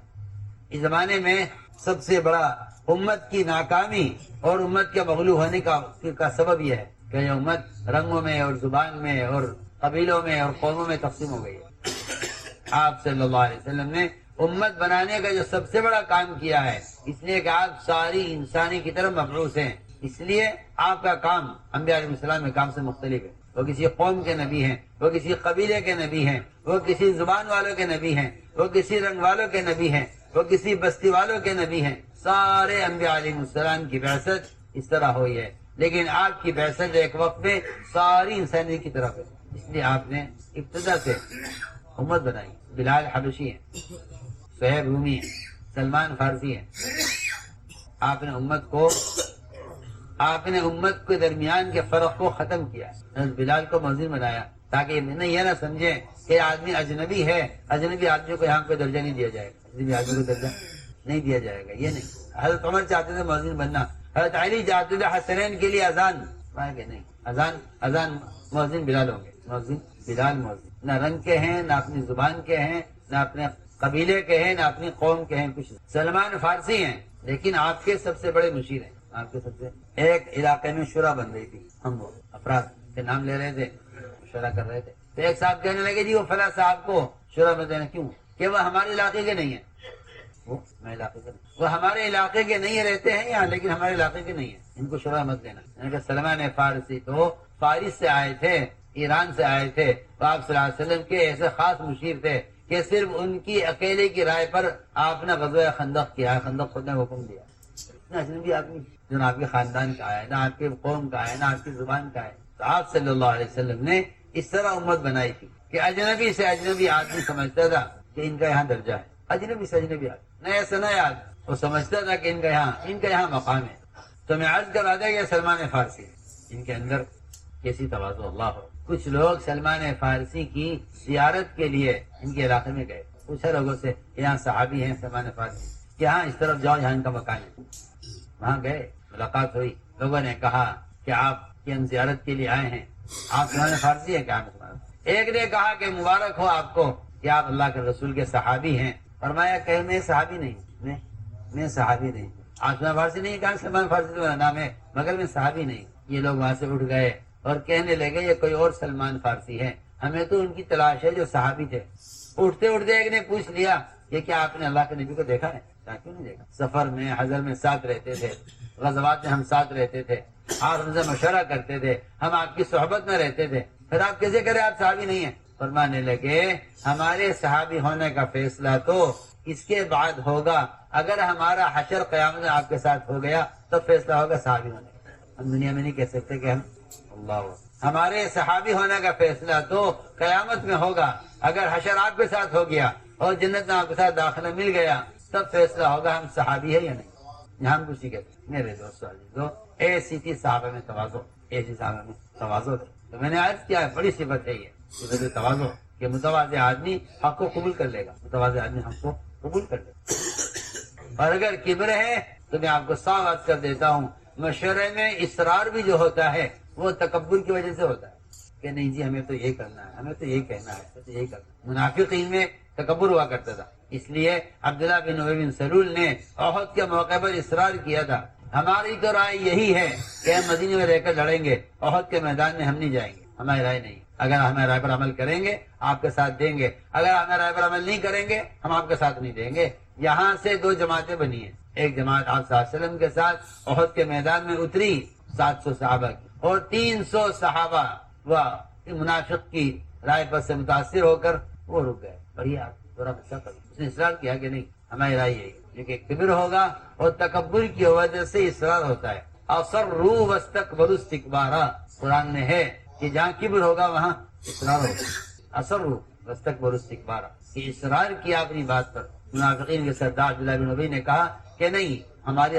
اس زمانے میں سب سے بڑا امت کی ناکامی اور امت کے مغلوب ہونے کا سبب یہ ہے کہ یہ امت رنگوں میں اور زبان میں اور قبیلوں میں اور قوموں میں تقسیم ہو گئی ہے۔ آپ صلی اللہ علیہ وسلم نے امت بنانے کا جو سب سے بڑا کام کیا ہے، اس لیے کہ آپ ساری انسانی کی طرف مبعوث ہیں، اس لیے آپ کا کام انبیاء علیہ السلام کے کام سے مختلف ہے۔ وہ کسی قوم کے نبی ہیں، وہ کسی قبیلے کے نبی ہیں، وہ کسی زبان والوں کے نبی ہیں، وہ کسی رنگ والوں کے نبی ہیں، وہ کسی بستی والوں کے نبی ہیں۔ سارے انبیاء علیہ السلام کی بعثت اس طرح ہوئی ہے، لیکن آپ کی بعثت ایک وقت میں ساری انسانیت کی طرف ہے، اس لیے آپ نے ابتدا سے امت بنائی۔ بلال حبشی ہیں، صہیب رومی ہیں، سلمان فارسی ہیں۔ آپ نے امت کے درمیان کے فرق کو ختم کیا، بلال کو مؤذن بنایا تاکہ یہ نہ سمجھیں کہ آدمی اجنبی ہے، اجنبی آدمی کو یہاں کوئی درجہ نہیں دیا جائے، اجنبی آدمی کو درجہ نہیں دیا جائے گا، یہ نہیں۔ حضرت عمر چاہتے تھے مؤذن بننا، حضرت علی چاہتے تھے حسنین کے لیے اذان، کہ نہیں اذان مؤذن بلال ہوں گے، مؤذن بلال مؤذن، نہ رنگ کے ہیں، نہ اپنی زبان کے ہیں، نہ اپنے قبیلے کے ہیں، نہ اپنی قوم کے ہیں، کچھ نہیں۔ سلمان فارسی ہیں لیکن آپ کے سب سے بڑے مشیر ہیں، آپ کے سب سے۔ ایک علاقے میں شورا بن رہی تھی، ہم وہ افراد کے نام لے رہے تھے، مشورہ کر رہے تھے، تو ایک صاحب کہنے لگے جی وہ فلاں صاحب کو شورا میں دینا کیوں، کہ وہ ہمارے علاقے کے نہیں ہیں، وہ علاقے کے نہیں، وہ ہمارے علاقے کے نہیں رہتے ہیں یہاں لیکن ہمارے علاقے کے نہیں ہیں، ان کو شورا مت دینا۔ یعنی کہ سلمان فارسی تو فارس سے آئے تھے، ایران سے آئے تھے، تو آپ صلی اللہ علیہ وسلم کے ایسے خاص مشیر تھے کہ صرف ان کی اکیلے کی رائے پر آپ نے غزوہ خندق کیا، خندق خود نے حکم دیا۔ اجنبی آدمی جو نہ آپ کے خاندان کا ہے، نہ آپ کے قوم کا ہے، نہ آپ کی زبان کا ہے، تو آپ صلی اللہ علیہ وسلم نے اس طرح امت بنائی تھی کہ اجنبی سے اجنبی آدمی سمجھتا تھا کہ ان کا یہاں درجہ ہے، اجنبی سے اجنبی آدمی، نیا سے نیا آدمی وہ سمجھتا تھا کہ ان کا یہاں مقام ہے۔ تو میں عرض کرا دیا کہ سلمان فارسی ان کے اندر کیسی تواضع اللہ ہو۔ کچھ لوگ سلمان فارسی کی زیارت کے لیے ان کے علاقے میں گئے، پوچھا لوگوں سے یہاں صحابی ہیں سلمان فارسی، کہ ہاں اس طرف جاؤ، یہاں ان کا مکان ہے۔ وہاں گئے، ملاقات ہوئی، لوگوں نے کہا کہ آپ کی ہم زیارت کے لیے آئے ہیں، آپ سلمان فارسی ہیں کیا؟ ایک نے کہا کہ مبارک ہو آپ کو کہ آپ اللہ کے رسول کے صحابی ہیں۔ فرمایا کہ میں صحابی نہیں ہوں، میں صحابی نہیں ہوں۔ آپ سلمان فارسی نہیں کہا، سلمان فارسی تو میرا نام ہے مگر میں صحابی نہیں ہوں۔ یہ لوگ وہاں سے اٹھ گئے اور کہنے لگے یہ کوئی اور سلمان فارسی ہے، ہمیں تو ان کی تلاش ہے جو صحابی تھے۔ اٹھتے اٹھتے ایک نے پوچھ لیا کہ کیا آپ نے اللہ کے نبی کو دیکھا ہے؟ کیوں نہیں دیکھا؟ سفر میں حضر میں ساتھ رہتے تھے، غزوات میں ہم ساتھ رہتے تھے، آپ ہم سے مشورہ کرتے تھے، ہم آپ کی صحبت میں رہتے تھے، پھر آپ کیسے کرے آپ صحابی نہیں ہیں؟ فرمانے لگے ہمارے صحابی ہونے کا فیصلہ تو اس کے بعد ہوگا، اگر ہمارا حشر قیامت میں آپ کے ساتھ ہو گیا تو فیصلہ ہوگا صحابی ہونے کا۔ ہم دنیا میں نہیں کہہ سکتے کہ ہم ہمارے صحابی ہونے کا فیصلہ تو قیامت میں ہوگا، اگر حشر آپ کے ساتھ ہو گیا اور جنت میں آپ کے ساتھ داخلہ مل گیا تب فیصلہ ہوگا ہم صحابی ہے یا نہیں۔ یہاں ہم کچھ نہیں کہتے۔ میرے دوستو عزیزو، ایسی تھی صحابہ میں تواضع، ایسی صحابہ میں تواضع تھی۔ تو میں نے عرض کیا ہے بڑی صفت ہے یہ صفت تواضع، کہ متواضع آدمی حق کو قبول کر لے گا، متواضع آدمی حق کو قبول کر لے گا۔ اور اگر کبر ہے تو میں آپ کو صاف بات کر دیتا ہوں، مشورے میں اصرار بھی جو ہوتا ہے وہ تکبر کی وجہ سے ہوتا ہے کہ نہیں جی ہمیں تو یہ کرنا ہے، ہمیں تو یہ کہنا ہے، تو یہی کرنا ہے۔ منافقین میں تکبر ہوا کرتا تھا، اس لیے عبداللہ بن ابی بن سلول نے احد کے موقع پر اصرار کیا تھا، ہماری تو رائے یہی ہے کہ ہم مدینے میں رہ کر لڑیں گے، احد کے میدان میں ہم نہیں جائیں گے، ہماری رائے نہیں، اگر ہمیں رائے پر عمل کریں گے آپ کے ساتھ دیں گے، اگر ہمیں رائے پر عمل نہیں کریں گے ہم آپ کے ساتھ نہیں دیں گے۔ یہاں سے دو جماعتیں بنی ہیں، ایک جماعت آپ صلی اللہ علیہ وسلم کے ساتھ احد کے میدان میں اتری 700 صحابہ کی، اور 300 صحابہ وہ منافق کی رائے پر سے متاثر ہو کر وہ رک گئے۔ بڑھیا تھوڑا بچہ کر اس نے اصرار کیا کہ نہیں ہماری رائے یہی ہے، لیکن کبر ہوگا اور تکبر کی وجہ سے اصرار ہوتا ہے۔ اصروا واستكبروا استكبارا، قرآن میں ہے کہ جہاں کبر ہوگا وہاں اصرار ہوگا۔ اصروا واستكبروا استكبارا، کہ اصرار کیا اپنی بات پر۔ منافقین کے سردار عبداللہ بن ابی نے کہا کہ نہیں ہماری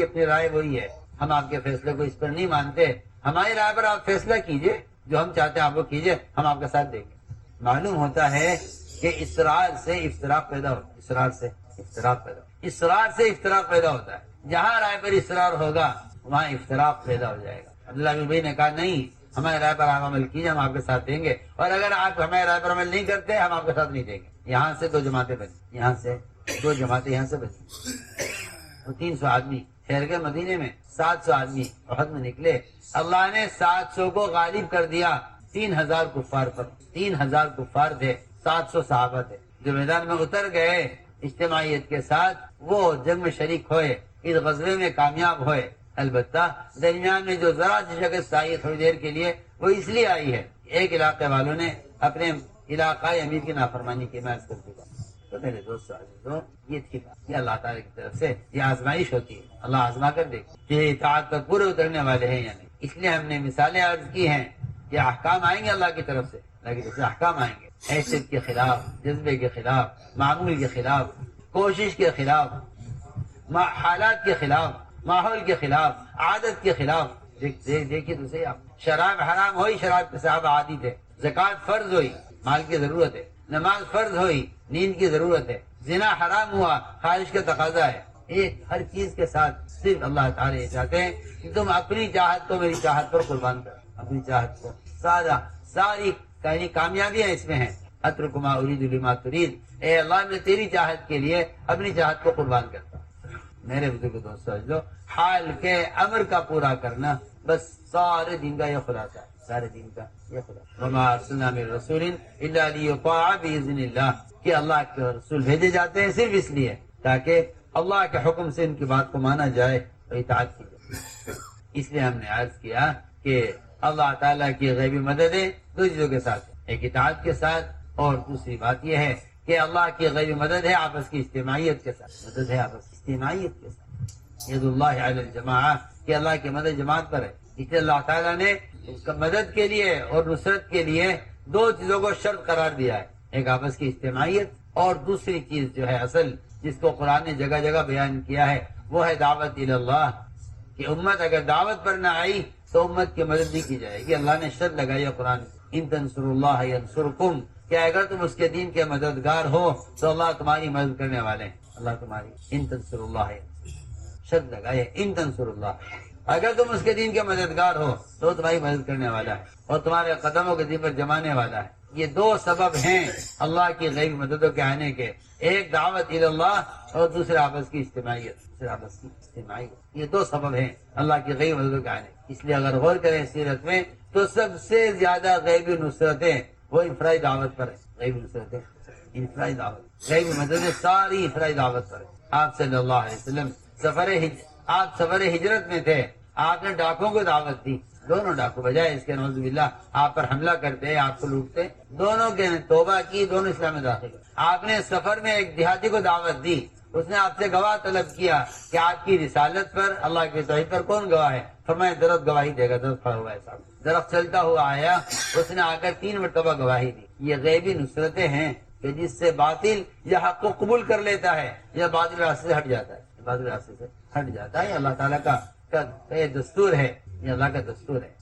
اپنی رائے وہی ہے، ہم آپ کے فیصلے کو اس پر نہیں مانتے، ہماری رائے پر آپ فیصلہ کیجئے، جو ہم چاہتے ہیں آپ وہ کیجئے، ہم آپ کے ساتھ دیں گے۔ معلوم ہوتا ہے کہ اصرار سے افتراق پیدا ہوتا ہے، اصرار سے افتراق پیدا ہوتا ہے۔ جہاں رائے پر اصرار ہوگا وہاں افتراق پیدا ہو جائے گا۔ عبداللہ بن ابی نے کہا نہیں ہماری رائے پر آپ عمل کیجئے، ہم آپ کے ساتھ دیں گے، اور اگر آپ ہماری رائے پر عمل نہیں کرتے ہم آپ کے ساتھ نہیں دیں گے۔ یہاں سے دو جماعتیں بنی، یہاں سے 300 آدمی ٹھہر گئے مدینے میں، 700 آدمی احد میں نکلے، اللہ نے 700 کو غالب کر دیا 3000 کفار پر۔ 3000 کفار تھے، 700 صحابہ تھے جو میدان میں اتر گئے اجتماعیت کے ساتھ، وہ جنگ میں شریک ہوئے، اس غزوے میں کامیاب ہوئے۔ البتہ درمیان میں جو ذرا سی شکست آئی ہے تھوڑی دیر کے لیے، وہ اس لیے آئی ہے ایک علاقے والوں نے اپنے علاقائی امیر کی نافرمانی کی، میں عرض کر چکا۔ تو میرے دوستو عزیزو، یہ تھی بات، یہ اللہ تعالیٰ کی طرف سے یہ آزمائش ہوتی ہے، اللہ آزما کر دیکھ کہ اطاعت پر پورے اترنے والے ہیں یا نہیں۔ اس لیے ہم نے مثالیں عرض کی ہیں کہ احکام آئیں گے اللہ کی طرف سے، اللہ کی طرف سے احکام آئیں گے، حیثیت کے خلاف، جذبے کے خلاف، معمول کے خلاف، کوشش کے خلاف، حالات کے خلاف، ماحول کے خلاف، عادت کے خلاف۔ دیکھیے تو صحیح، آپ شراب حرام ہوئی، شراب کے صحابہ عادی تھے، زکوٰۃ فرض ہوئی، مال کی ضرورت ہے، نماز فرض ہوئی، نیند کی ضرورت ہے، زنا حرام ہوا، خواہش کا تقاضا ہے. ایک ہر چیز کے ساتھ صرف اللہ تعالیٰ یہ چاہتے ہیں کہ تم اپنی چاہت کو میری چاہت پر قربان کرو. اپنی چاہت کو ساری کامیابیاں اس میں ہیں. اترک ما ارید لما ترید، اے اللہ میں تیری چاہت کے لیے اپنی چاہت کو قربان کرتا ہوں. میرے بزرگ دوست سمجھ لو، حال کے امر کا پورا کرنا بس سارے دین کا یہ خلاصہ ہے. سارے دین کا یہ خلاصہ. وما ارسلنا من رسول الا لیطاع باذن اللہ، کہ اللہ کے رسول بھیجے جاتے ہیں صرف اس لیے تاکہ اللہ کے حکم سے ان کی بات کو مانا جائے اور اطاعت کی جائے. اس لیے ہم نے عرض کیا کہ اللہ تعالیٰ کی غیبی مددیں دو چیزوں کے ساتھ، ایک اطاعت کے ساتھ، اور دوسری بات یہ ہے کہ اللہ کی غیبی مدد ہے آپس کی اجتماعیت کے ساتھ. مدد ہے آپس کی اجتماعیت کے ساتھ. ید اللہ علی الجماعہ، کہ اللہ کی مدد جماعت پر ہے. اس لیے اللہ تعالیٰ نے مدد کے لیے اور نصرت کے لیے دو چیزوں کو شرط قرار دیا ہے، ایک آپس کی اجتماعیت، اور دوسری چیز جو ہے اصل جس کو قرآن نے جگہ جگہ بیان کیا ہے وہ ہے دعوت الی اللہ، کہ امت اگر دعوت پر نہ آئی تو امت کی مدد نہیں کی جائے گی. اللہ نے شرط لگائی ہے قرآن، ان تنصروا اللہ ینصرکم، کہ اگر تم اس کے دین کے مددگار ہو تو اللہ تمہاری مدد کرنے والے ہیں. اللہ تمہاری، ان تنصروا اللہ شرط لگائی ہے، ان تنصروا اللہ، اگر تم اس کے دین کے مددگار ہو تو تمہاری مدد کرنے والا ہے اور تمہارے قدموں کے دین پر جمانے والا ہے. یہ دو سبب ہیں اللہ کی غیبی مددوں کے آنے کے، ایک دعوت الی اللہ اور دوسرا آپس کی اجتماعیت. یہ دو سبب ہیں اللہ کی غیبی مددوں کے آنے. اس لیے اگر غور کریں سیرت میں تو سب سے زیادہ غیبی نصرتیں وہ انفرادی دعوت پر ہے. غیبی نصرتیں انفرادی دعوت، غیبی مددیں ساری انفرادی دعوت پر ہے. آپ صلی اللہ علیہ وسلم آپ سفر ہجرت میں تھے، آپ نے ڈاکوں کو دعوت دی. دونوں ڈاکو بجائے اس کے نعوذ باللہ آپ پر حملہ کرتے، آپ کو لوٹتے، دونوں کے توبہ کی، دونوں اسلام میں داخل. آپ نے سفر میں ایک دیہاتی کو دعوت دی، اس نے آپ سے گواہ طلب کیا کہ آپ کی رسالت پر، اللہ کی توحید پر کون گواہ ہے؟ فرمایا درخت گواہی دے گا. درخت کھڑا ہوا ہے صاحب، درخت چلتا ہوا آیا، اس نے آ کر 3 مرتبہ گواہی دی. یہ غیبی نصرتیں ہیں کہ جس سے باطل یا حق کو قبول کر لیتا ہے یا باطل راستے سے ہٹ جاتا ہے. باطل راستے سے ہٹ جاتا ہے. اللہ تعالیٰ کا یہ دستور ہے، یہ اللہ کا دستور ہے.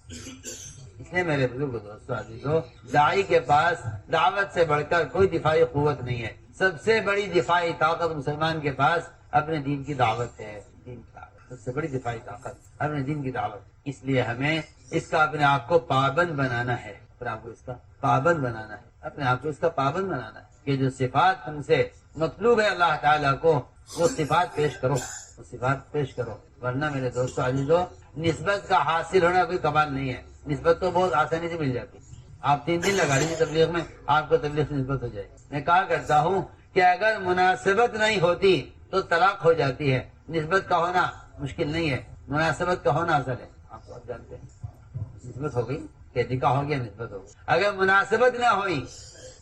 اس لیے میرے بزرگ دوستو عزیزو، داعی کے پاس دعوت سے بڑھ کر کوئی دفاعی قوت نہیں ہے. سب سے بڑی دفاعی طاقت مسلمان کے پاس اپنے دین کی دعوت ہے. دین کی دعوت سب سے بڑی دفاعی طاقت اپنے دین کی دعوت. اس لیے ہمیں اس کا اپنے آپ کو پابند بنانا ہے. اپنے آپ کو اس کا پابند بنانا ہے. اپنے آپ کو اس کا پابند بنانا ہے کہ جو صفات ہم سے مطلوب ہے اللہ تعالیٰ کو، وہ صفات پیش کرو، وہ صفات پیش کرو. ورنہ میرے دوستو عزیزو، نسبت کا حاصل ہونا کوئی کمال نہیں ہے. نسبت تو بہت آسانی سے مل جاتی. آپ 3 دن لگا لیجیے تبلیغ میں، آپ کو تبلیغ سے نسبت ہو جائے. میں کہا کرتا ہوں کہ اگر مناسبت نہیں ہوتی تو طلاق ہو جاتی ہے. نسبت کا ہونا مشکل نہیں ہے، مناسبت کا ہونا اصل ہے. آپ کو جانتے ہیں نسبت ہو گئی کہ نکاح ہو گیا، نسبت ہو گئی. اگر مناسبت نہ ہوئی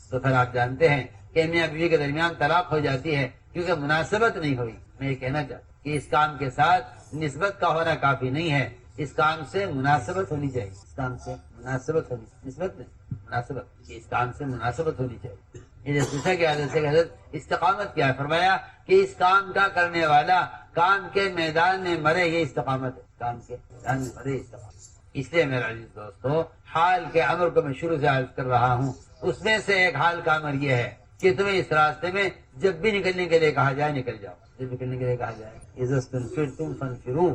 تو پھر آپ جانتے ہیں کہ میاں بیوی کے درمیان طلاق ہو جاتی ہے، کیونکہ مناسبت نہیں ہوئی. میں یہ کہنا چاہتا ہوں کہ اس کام کے ساتھ نسبت کا ہونا کافی نہیں ہے، اس کام سے مناسبت ہونی چاہیے. اس کام سے مناسبت ہونی، نسبت نہیں، مناسبت. اس کام سے مناسبت ہونی چاہیے. یہ پوچھا کہ حضرت استقامت کیا ہے؟ فرمایا کہ اس کام کا کرنے والا کام کے میدان میں مرے، یہ استقامت ہے. کام کے میدان میں مرے، استقامت. اس لیے میرا عزیز دوستو، حال کے امر کو میں شروع سے عرض کر رہا ہوں. اس میں سے ایک حال کا امر یہ ہے کہ تمہیں اس راستے میں جب بھی نکلنے کے لیے کہا جائے نکل جاؤ. جب نکلنے کے لیے کہا جائے فانفروا،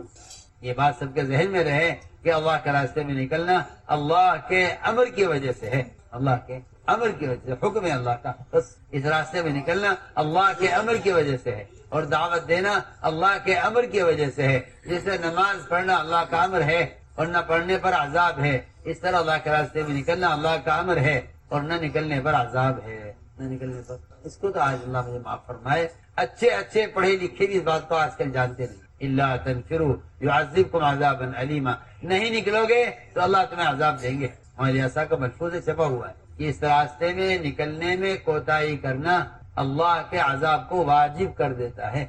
یہ بات سب کے ذہن میں رہے کہ اللہ کے راستے میں نکلنا اللہ کے امر کی وجہ سے ہے. اللہ کے امر کی وجہ سے، حکم ہے اللہ کا. بس اس راستے میں نکلنا اللہ کے امر کی وجہ سے ہے، اور دعوت دینا اللہ کے امر کی وجہ سے ہے. جیسے نماز پڑھنا اللہ کا امر ہے اور نہ پڑھنے پر عذاب ہے، اس طرح اللہ کے راستے میں نکلنا اللہ کا امر ہے اور نہ نکلنے پر عذاب ہے. نہ نکلنے پر، اس کو تو آج اللہ مجھے معاف فرمائے، اچھے پڑھے لکھے بھی اس بات کو آج کل جانتے نہیں. اللہ تنفروا يعذبكم عذابا علیما، نہیں نکلو گے تو اللہ تمہیں عذاب دیں گے. ہمارے ایسا کا ملفوظ چھپا ہوا ہے کہ اس راستے میں نکلنے میں کوتاہی کرنا اللہ کے عذاب کو واجب کر دیتا ہے.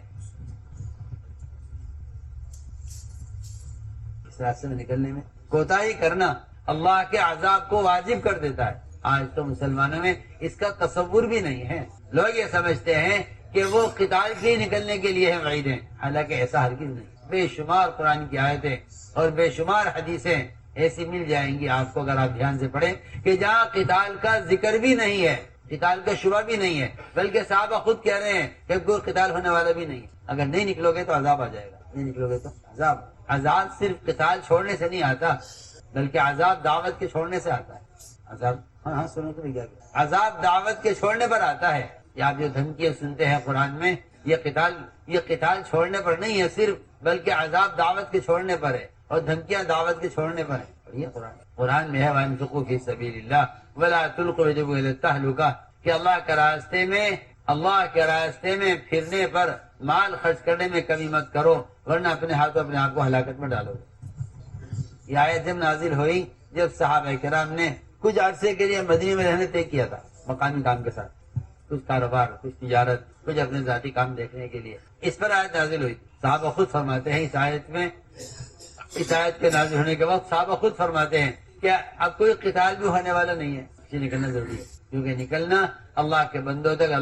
اس راستے میں نکلنے میں کوتاہی کرنا اللہ کے عذاب کو واجب کر دیتا ہے. آج تو مسلمانوں میں اس کا تصور بھی نہیں ہے. لوگ یہ سمجھتے ہیں کہ وہ قتال کے نکلنے کے لیے ہیں وعیدیں، حالانکہ ایسا ہرگز نہیں. بے شمار قرآن کی آیتیں اور بے شمار حدیثیں ایسی مل جائیں گی آپ کو اگر آپ دھیان سے پڑھیں کہ جہاں قتال کا ذکر بھی نہیں ہے، قتال کا شبہ بھی نہیں ہے، بلکہ صحابہ خود کہہ رہے ہیں کہ کوئی قتال ہونے والا بھی نہیں ہے، اگر نہیں نکلو گے تو عذاب آ جائے گا، نہیں نکلو گے تو عذاب صرف قتال چھوڑنے سے نہیں آتا، بلکہ عذاب دعوت کے چھوڑنے سے آتا ہے۔ عذاب ہاں سنو تو کیا عذاب دعوت کے چھوڑنے پر آتا ہے۔ یہ آپ جو دھمکیاں سنتے ہیں قرآن میں، یہ قتال چھوڑنے پر نہیں ہے صرف، بلکہ عذاب دعوت کے چھوڑنے پر ہے، اور دھمکیاں دعوت کے چھوڑنے پر ہیں۔ یہ قرآن میں ہے وَأَنفِقُوا فِي سَبِيلِ اللَّهِ وَلَا تُلْقُوا بِأَيْدِيكُمْ إِلَى التَّهْلُكَةِ، کہ اللہ کے راستے میں پھرنے پر مال خرچ کرنے میں کمی مت کرو، ورنہ اپنے ہاتھوں اپنے آپ کو ہلاکت میں ڈالو گے۔ یہ آیت جب نازل ہوئی جب صحابہ کرام نے کچھ عرصے کے لیے مدینے میں رہنے طے کیا تھا، مقامی کام کے ساتھ، کچھ کاروبار، کچھ تجارت، کچھ اپنے ذاتی کام دیکھنے کے لیے، اس پر آیت نازل ہوئی۔ صحابہ خود فرماتے ہیں اس آیت کے نازل ہونے کے وقت صحابہ خود فرماتے ہیں کہ اب کوئی قتال بھی ہونے والا نہیں ہے، اسے نکلنا ضروری ہے، کیونکہ نکلنا اللہ کے بندوں تک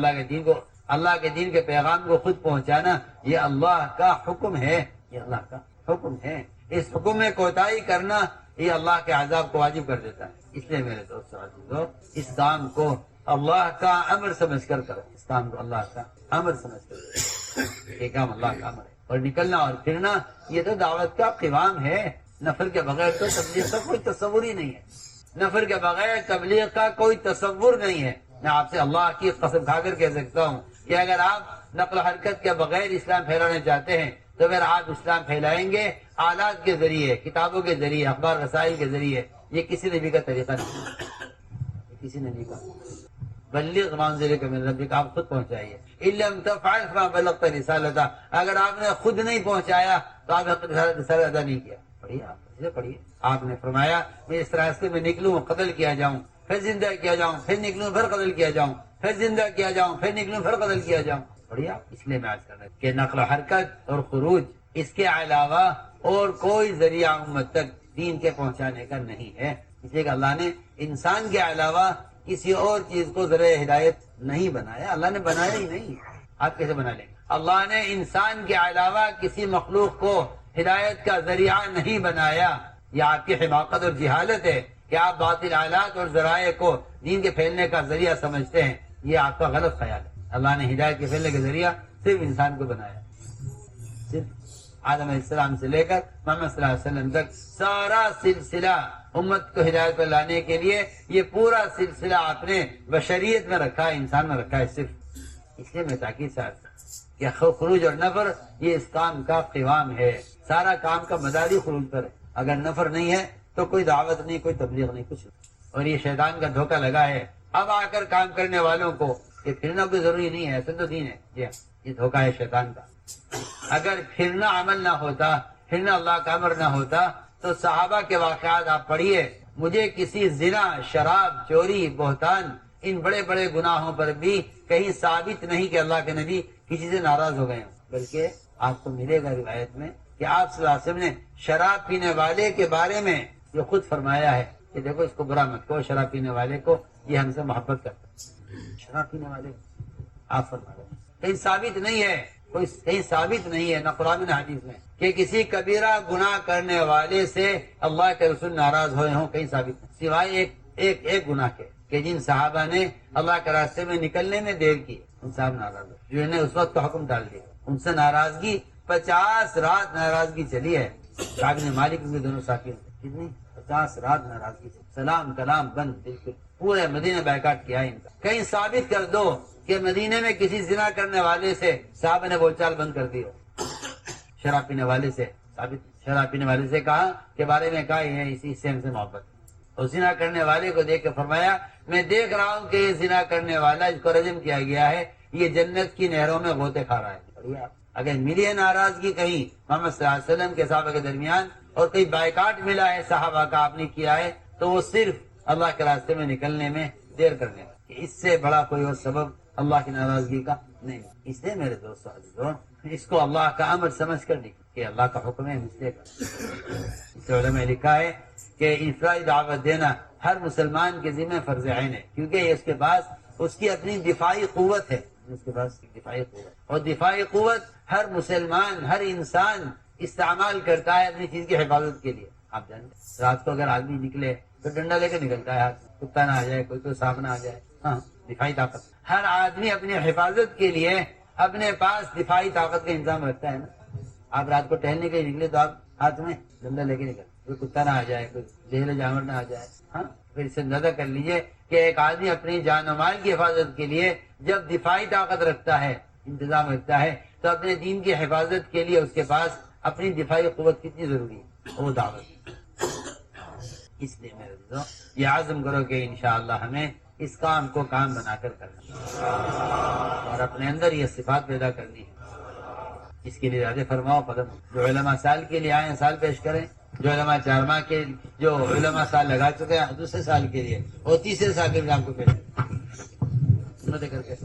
اللہ کے دین کے پیغام کو خود پہنچانا، یہ اللہ کا حکم ہے، یہ اللہ کا حکم ہے۔ اس حکم میں کوتاہی کرنا یہ اللہ کے عذاب کو واجب کر دیتا ہے۔ اس لیے میرے دوستو عزیزو، اس کام کو اللہ کا امر سمجھ کر کرو، اس کام کو اللہ کا امر سمجھ کر کرو، یہ کام اللہ کا امر ہے۔ اور نکلنا اور پھرنا یہ تو دعوت کا قوام ہے، نفر کے بغیر تو تبلیغ کا کوئی تصور ہی نہیں ہے، نفر کے بغیر تبلیغ کا کوئی تصور نہیں ہے۔ میں آپ سے اللہ کی قسم کھا کر کہہ سکتا ہوں کہ اگر آپ نقل و حرکت کے بغیر اسلام پھیلانا چاہتے ہیں تو پھر آپ اسلام پھیلائیں گے آلات کے ذریعے، کتابوں کے ذریعے، اخبار رسائل کے ذریعے، یہ کسی نبی کا طریقہ نہیں، یہ کسی نبی کا۔ بلغ ما انزل من ربک، آپ خود پہنچائیے، ان لم تفعل فما بلغت رسالتہ، اگر آپ نے خود نہیں پہنچایا تو آپ نے رسالت ادا نہیں کیا۔ پڑھیے آپ نے فرمایا میں اس راستے میں نکلوں قتل کیا جاؤں، پھر زندہ کیا جاؤں، پھر نکلوں پھر قتل کیا جاؤں، پھر زندہ کیا جاؤں، پھر نکلوں پھر قتل کیا جاؤں۔ بڑھیا، اس لیے میں عرض کر رہا ہوں کہ نقل و حرکت اور خروج اس کے علاوہ اور کوئی ذریعہ امت تک دین کے پہنچانے کا نہیں ہے، اس لیے کہ اللہ نے انسان کے علاوہ کسی اور چیز کو ذریعہ ہدایت نہیں بنایا، اللہ نے بنایا ہی نہیں، آپ کیسے بنا لیں گے؟ اللہ نے انسان کے علاوہ کسی مخلوق کو ہدایت کا ذریعہ نہیں بنایا۔ یہ آپ کی حماقت اور جہالت ہے کہ آپ باطل آلات اور ذرائع کو دین کے پھیلنے کا ذریعہ سمجھتے ہیں، یہ آپ کا غلط خیال ہے۔ اللہ نے ہدایت کے پھیلنے کا ذریعہ صرف انسان کو بنایا، صرف آدم علیہ السلام سے لے کر محمد صلی اللہ علیہ وسلم تک سارا سلسلہ امت کو ہدایت پر لانے کے لیے یہ پورا سلسلہ آپ نے بشریت میں رکھا ہے، انسان میں رکھا ہے صرف۔ اس لیے میں تاکید سے کہ خروج اور نفر یہ اس کام کا قوام ہے، سارا کام کا مداری خروج پر ہے۔ اگر نفر نہیں ہے تو کوئی دعوت نہیں، کوئی تبلیغ نہیں، کچھ نہیں۔ اور یہ شیطان کا دھوکہ لگا ہے اب آ کر کام کرنے والوں کو کہ پھرنا کوئی ضروری نہیں ہے، ایسا تو دین ہے، جی ہاں، یہ دھوکہ ہے شیطان کا۔ اگر پھرنا عمل نہ ہوتا، پھرنا اللہ کا امر نہ ہوتا تو صحابہ کے واقعات آپ پڑھیے، مجھے کسی زنا، شراب، چوری، بہتان، ان بڑے بڑے گناہوں پر بھی کہیں ثابت نہیں کہ اللہ کے نبی کسی سے ناراض ہو گئے ہوں، بلکہ آپ کو ملے گا روایت میں کہ آپ صلی اللہ علیہ وسلم نے شراب پینے والے کے بارے میں جو خود فرمایا ہے کہ دیکھو اس کو برا مت کہو، شراب پینے والے کو، یہ ہم سے محبت کرتا ہے۔ شراب پینے والے آپ فرما رہے ہیں، کہیں ثابت نہیں ہے، کہیں ثابت نہیں ہے نہ قرآن نہ حدیث میں کہ کسی کبیرہ گناہ کرنے والے سے اللہ کے رسول ناراض ہوئے ہوں، کہیں ثابت نہیں، سوائے ایک گناہ کے کہ جن صحابہ نے اللہ کے راستے میں نکلنے میں دیر کی، ان صاحب ناراض ہوئے، جو انہیں اس وقت کا حکم ڈال دیا، ان سے ناراضگی 50 رات ناراضگی چلی ہے۔ کعب بن مالک کے دونوں ساتھیوں سے کتنی 50 رات ناراضگی سے، سلام کلام بند، بالکل پورے مدینہ بیکاٹ کیا ان کا۔ کہیں ثابت کر دو کہ مدینے میں کسی زنا کرنے والے سے صاحب نے بول چال بند کر دی ہو، شراب پینے والے سے ثابت، شراب پینے والے سے کہا کے بارے میں کہا ہے اسی سے ہم سے محبت، اور زنا کرنے والے کو دیکھ کے فرمایا میں دیکھ رہا ہوں کہ یہ زنا کرنے والا جس کو رجم کیا گیا ہے یہ جنت کی نہروں میں غوطے کھا رہا ہے۔ اگر ملی ہے ناراضگی کہیں محمد صلی اللہ علیہ وسلم کے صحابہ کے درمیان اور کہیں بائیکاٹ ملا ہے صحابہ کا آپ نے کیا ہے تو وہ صرف اللہ کے راستے میں نکلنے میں دیر کرنے کا، اس سے بڑا کوئی اور سبب اللہ کی ناراضگی کا نہیں۔ اس لیے میرے دوستو عزیزو اس کو اللہ کا امر سمجھ کر نکل کہ اللہ کا حکم ہے مسئلے کا۔ اس علماء نے لکھا ہے کہ انفرادی دعوت دینا ہر مسلمان کے ذمہ فرض عین ہے، کیونکہ اس کے پاس اس کی اپنی دفاعی قوت ہے، اس کے پاس دفاعی قوت، اور دفاعی قوت ہر مسلمان، ہر انسان استعمال کرتا ہے اپنی چیز کی حفاظت کے لیے۔ آپ جانتے رات کو اگر آدمی نکلے تو ڈنڈا لے کے نکلتا ہے ہاتھ، کتا نہ آ جائے، کوئی سانپ نہ آ جائے. ہاں، دفاعی طاقت. ہر آدمی اپنی حفاظت کے لیے اپنے پاس دفاعی طاقت کا انتظام رکھتا ہے نا. آپ رات کو ٹہلنے کے لیے نکلے تو آپ ہاتھ میں ڈنڈا لے کے نکلتے، کوئی کتا نہ آ جائے، کوئی زہریلا جانور نہ آ جائے. ہاں، پھر اس سے اندازہ کر لیجئے کہ ایک آدمی اپنی جان و مال کی حفاظت کے لیے جب دفاعی طاقت رکھتا ہے، انتظام رکھتا ہے، تو اپنے دین کی حفاظت کے لیے اس کے پاس اپنی دفاعی قوت کتنی ضروری ہے، وہ دعوت. اس لیے میرے دوستوں یہ عزم کرو کہ انشاءاللہ ہمیں اس کام کو کام بنا کر کرنا اور اپنے اندر یہ صفات پیدا کرنی ہے. اس کے لیے راضی فرماؤ قدم. جو علماء سال کے لیے آئے ہیں سال پیش کریں، جو علماء 4 ماہ کے جو علماء سال لگا چکے ہیں دوسرے سال کے لیے اور تیسرے سال کے بھی آپ کو پیش کریں کر کے